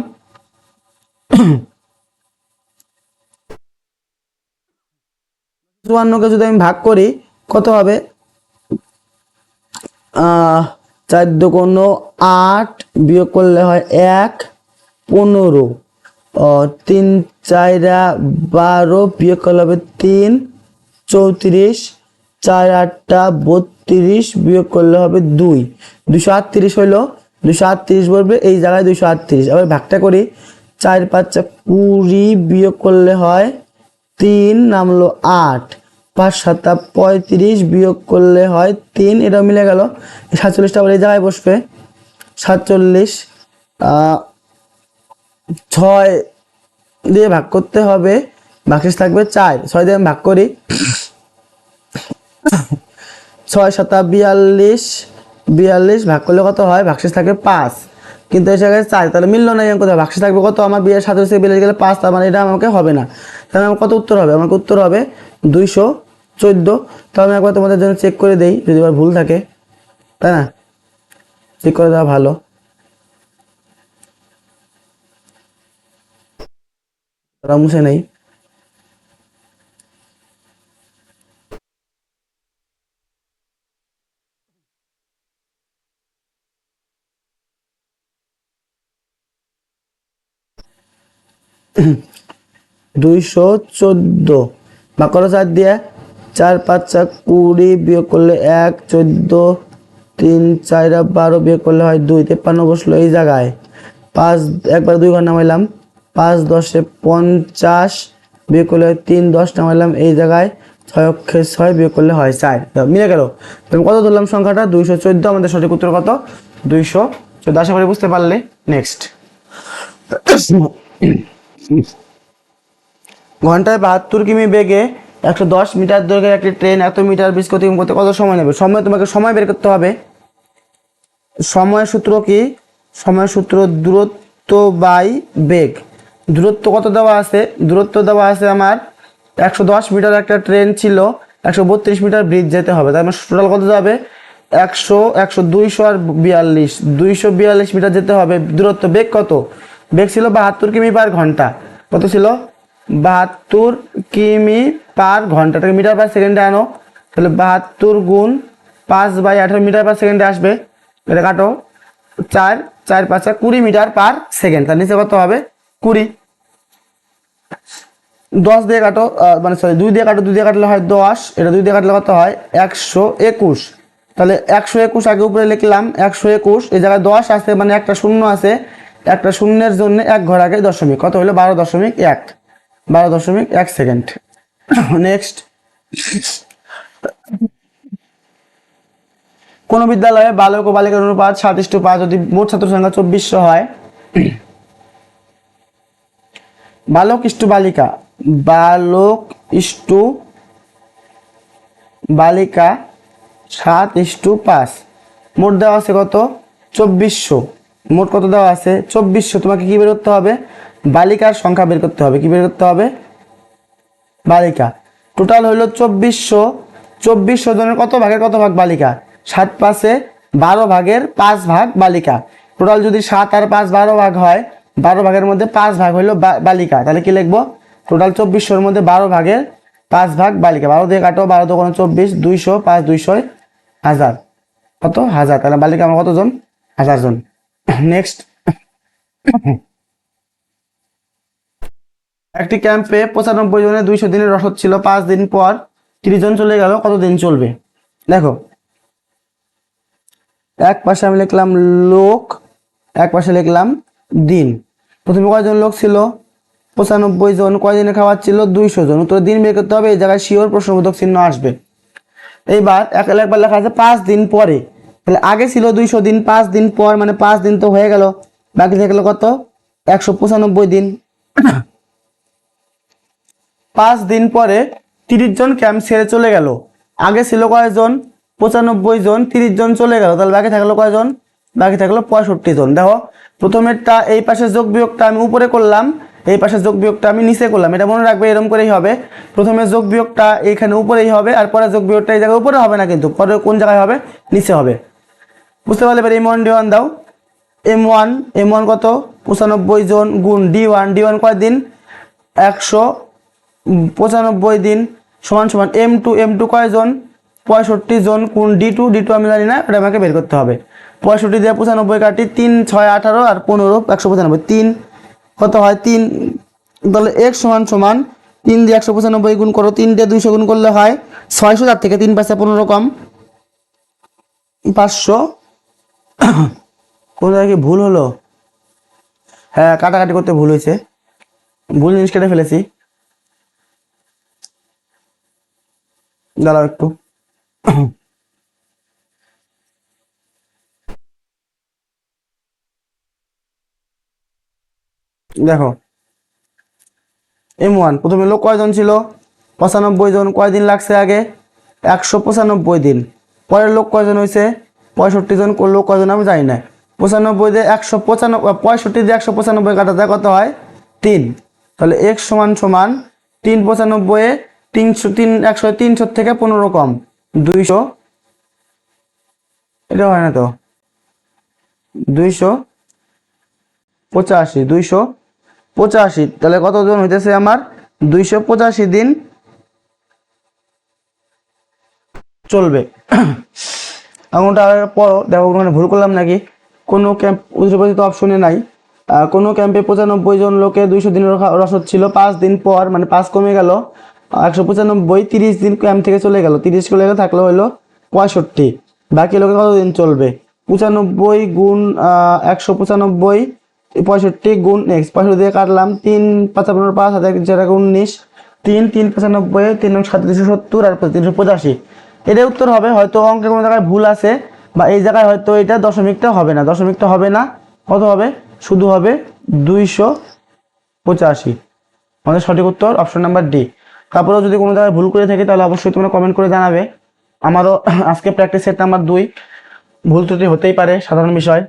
54-কে যদি আমি ভাগ করি কত হবে, 4 2 8, বিয়োগ করলে হয় 1, 15, 3 4 12, বিয়োগ করলে হবে 3, 34, 4 8 32, বিয়োগ করলে হবে 2, 238 হইলো, 238 বলবে এই জায়গায় 238। আবার ভাগটা করি, 4 5 20 বিয়োগ করলে হয় 3 নামলো 8, 5 7 35 বিয়োগ করলে হয় 3, এটা মিলে গেল। 47টা আবার এই জায়গায় বসবে। 47 6 দিয়ে ভাগ করতে হবে, ভাগশেষ থাকবে 4। 6 দিয়ে আমি ভাগ করি, 6 7 42, 42 ভাগ করলে কত হয়, ভাগশেষ থাকে 5, কিন্তু এই জায়গায় 4, তাহলে মিললো না। এই কোথায় ভাগশেষ থাকবে কত, আমার 7 থেকে 42 গেলে 5, তার মানে এটা আমাকে হবে না। তাহলে আমার কত উত্তর হবে, আমাকে উত্তর হবে 214। তো আমি একবার তোমাদের জন্য চেক করে দেই, যদি আবার ভুল থাকে, তাই না, চেক করে দেওয়া ভালো। তারা মুছে নেই। দুইশো 14 ভাগ করো 4 দিয়ে, 4 5 20 বিয়োগ করলে 1, 14, 3 4 12 বিয়োগ করলে হয় 2, 53 বসলো এই জায়গায়। 5 একবার 2 ঘর নামাইলাম, 5 10 50 বিয়োগ করলে হয় 3, 10 নামাইলাম এই জায়গায়, 6 অক্ষে 6 বিয়োগ করলে হয় 4, মিলে গেল। তুমি কত ধরলাম সংখ্যাটা, 214। আমাদের সঠিক উত্তর কত, 214। আশা করি বুঝতে পারলে। নেক্সট, ঘন্টায় 72 কিমি বেগে 110 মিটার দৈর্ঘ্যের একটি ট্রেন এত মিটার ব্রিজ অতিক্রম করতে কত সময় নেবে? সময়, তোমাকে সময় বের করতে হবে। সময় সূত্র কি, সময় সূত্র দূরত্ব বাই বেগ। দূরত্ব কত দেওয়া আছে, দূরত্ব দেওয়া আছে আমার 110 মিটার একটা ট্রেন ছিল, 132 মিটার ব্রিজ যেতে হবে, তাই আমার টোটাল কত যাবে, 100 100 200 আর 42, 242 মিটার যেতে হবে দূরত্ব। বেগ কত, বেগ ছিল 72 কিমি পার ঘন্টা। কত ছিল, 72 কিমি পার ঘন্টা, এটাকে মিটার পার সেকেন্ডে আনো, তাহলে 72 গুণ 5/18 মিটার পার সেকেন্ডে আসবে। এটা কাটো, 4 4 5 20 মিটার পার সেকেন্ড, তার নিচে কত হবে 20। 10 দিয়ে কাটো, মানে সরি 2 দিয়ে কাটো, 2 দিয়ে কাটলে হয় 10, এটা 2 দিয়ে কাটলে কত হয় 121। তাহলে 121 আগে উপরে লিখলাম, 121 এই জায়গায় 10 আছে, মানে একটা শূন্য আছে, একটা শূন্যের জন্য এক ঘর আগে দশমিক, কত হলো 12.1, 12.1 সেকেন্ড। নেক্সট, কোন বিদ্যালয়ে বালক ও বালিকার অনুপাত 7:5, যদি মোট ছাত্র সংখ্যা 2400 হয়, বালক ইস্টু বালিকা, বালক ইস্টু বালিকা 7:5, মোট দেওয়া আছে কত 2400, মোট কত দেওয়া আছে 2400। তোমাকে কি বের করতে হবে, বালিকার সংখ্যা বের করতে হবে। কি বের করতে হবে, বালিকা। টোটাল হইলো 2400, 2400 জনের কত ভাগের কত ভাগ বালিকা, 7 5 12 ভাগের 5 ভাগ বালিকা। টোটাল যদি 7 আর 5 12 ভাগ হয়, 12 ভাগের মধ্যে 5 ভাগ হইলো বালিকা, তাহলে কি লিখবো, টোটাল 2400 মধ্যে 12 ভাগের 5 ভাগ বালিকা। 12 দিয়ে কাটো, 12 2 24, 200, 5 200 1000, কত 1000, তাহলে বালিকা আমার কতজন, 1000 জন। নেক্সট, একটি ক্যাম্পে 95 জনের 200 দিনের রসদ ছিল, 5 দিন পর 30 জন চলে গেল, কত দিন চলবে? দেখো, এক পাশে আমি লিখলাম লোক, এক পাশে লিখলাম দিন। প্রথমে কয়জন লোক ছিল, 95 জন, কয়দিনে খাওয়ার ছিল 200 জন। উত্তর দিন বের করতে হবে, এই জায়গায় শিওর প্রশ্নবোধক চিহ্ন আসবে। এইবার একবার লেখা আছে 5 দিন পরে, তাহলে আগে ছিল 200 দিন, 5 দিন পর মানে 5 দিন তো হয়ে গেল, বাকি থেকে গেল কত 195 দিন। 5 দিন পরে 30 জন ক্যাম্প ছেড়ে চলে গেল, আগে ছিল কয়জন 95 জন, 30 জন চলে গেল, তাহলে বাকি থাকলো কয়জন, বাকি থাকলো 65 জন। দেখো, প্রথমেরটা এই পাশে যোগ বিয়োগটা আমি উপরে করলাম, এই পাশে যোগ বিয়োগটা আমি নিচে করলাম, এটা মনে রাখবে, এরকম করেই হবে। প্রথমে যোগ বিয়োগটা এখানে উপরেই হবে, আর পরে যোগ বিয়োগটা এই জায়গায় উপরে হবে না, কিন্তু পরে কোন জায়গায় হবে, নিচে হবে। বুঝতে পারলে, এবার M1 D1 দাও। M1 কত 95 জন গুণ D1 কয় দিন 195 দিন, সমান সমান M2 কয়জন 65 জন কোণ D2 আমি জানি না, এটা আমাকে বের করতে হবে। 65 দিয়ে 95 কাটি, 3 6 18 আর 15 195, 3 কত হয় 3, তাহলে x সমান সমান 3 দিয়ে 195 গুণ করো, 3 দিয়ে 200 গুণ করলে হয় 600, তার থেকে 3 5 15 কম 500। কোন জায়গায় ভুল হলো, হ্যাঁ, কাটাকাটি করতে ভুল হয়েছে, ভুল জিনিস কেটে ফেলেছি। দাঁড়াও একটু। দেখো, M1 প্রথমে লোক কয়জন ছিল? 95 জন। কয়দিন লাগছে আগে? 195 দিন। পরের লোক কয়জন হয়েছে? 65 জন। লোক কয়জন আমি জানি না। 95 দিয়ে 195, 65 দিয়ে 195 কাটা যায় কত হয়? 3। তাহলে x সমান সমান 3 95 300, 300 থেকে 15 কম 200। এটা হয় না তো, 285, 285। তাহলে কতজন হইতেছে আমার? 285 দিন চলবে। আঙুলটা পড়ো, দেখো ওখানে ভুল করলাম নাকি। কোনো ক্যাম্প উদ্ভিদ অপশনে নাই। কোনো ক্যাম্পে 95 জন লোকে 200 দিনের রসদ ছিল। 5 দিন পর মানে 5 কমে গেল, 195, 30 দিন ক্যাম্প থেকে চলে গেল, 30 চলে গেল, থাকলো হলো 65। বাকি লোকে কতদিন চলবে? 95 গুণ 195, 65 গুণ নেক্সট 65 দিয়ে কাটলাম, 3 5 5 হাজার 19, 3 3 95, 3 7 370 আর 385। এটাই উত্তর হবে। হয়তো অঙ্কে কোনো জায়গায় ভুল আছে, বা এই জায়গায় হয়তো এটা দশমিকটা হবে না, দশমিকটা হবে না। কত হবে? শুধু হবে 285। আমাদের সঠিক উত্তর অপশন নাম্বার ডি। তারপরেও যদি কোনো জায়গায় ভুল করে থাকি তাহলে অবশ্যই তোমরা কমেন্ট করে জানাবে। আমারও আজকে প্র্যাকটিস সেট নাম্বার 2, ভুল ত্রুটি হতেই পারে, সাধারণ বিষয়।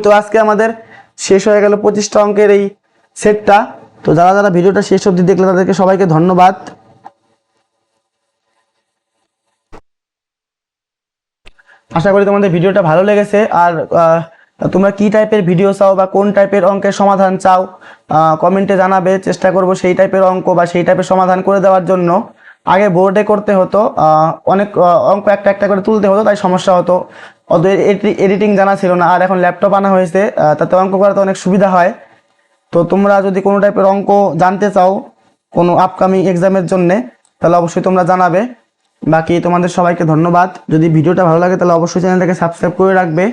তো আজকে আমাদের শেষ হয়ে গেল 25টা অঙ্কের এই সেটটা। তো যারা যারা ভিডিওটা শেষ অবধি দেখলে তাদেরকে সবাইকে ধন্যবাদ। আশা করি তোমাদের ভিডিওটা ভালো লেগেছে। আর তোমরা কি টাইপের ভিডিও চাও বা কোন টাইপের অঙ্কের সমাধান চাও কমেন্টে জানাবে। চেষ্টা করব সেই টাইপের অঙ্ক বা সেই টাইপের সমাধান করে দেওয়ার জন্য। আগে বোর্ডে করতে হতো, অনেক অঙ্ক একটা একটা করে তুলতে হতো, তাই সমস্যা হতো। অত এডিটিং জানা ছিল না। আর এখন ল্যাপটপ আনা হয়েছে, তাতে অঙ্ক করাতে অনেক সুবিধা হয়। তো তোমরা যদি কোনো টাইপের অঙ্ক জানতে চাও কোনো আপকামিং এক্সামের জন্যে, তাহলে অবশ্যই তোমরা জানাবে। বাকি তোমাদের সবাইকে ধন্যবাদ। যদি ভিডিওটা ভালো লাগে তাহলে অবশ্যই চ্যানেলটাকে সাবস্ক্রাইব করে রাখবে।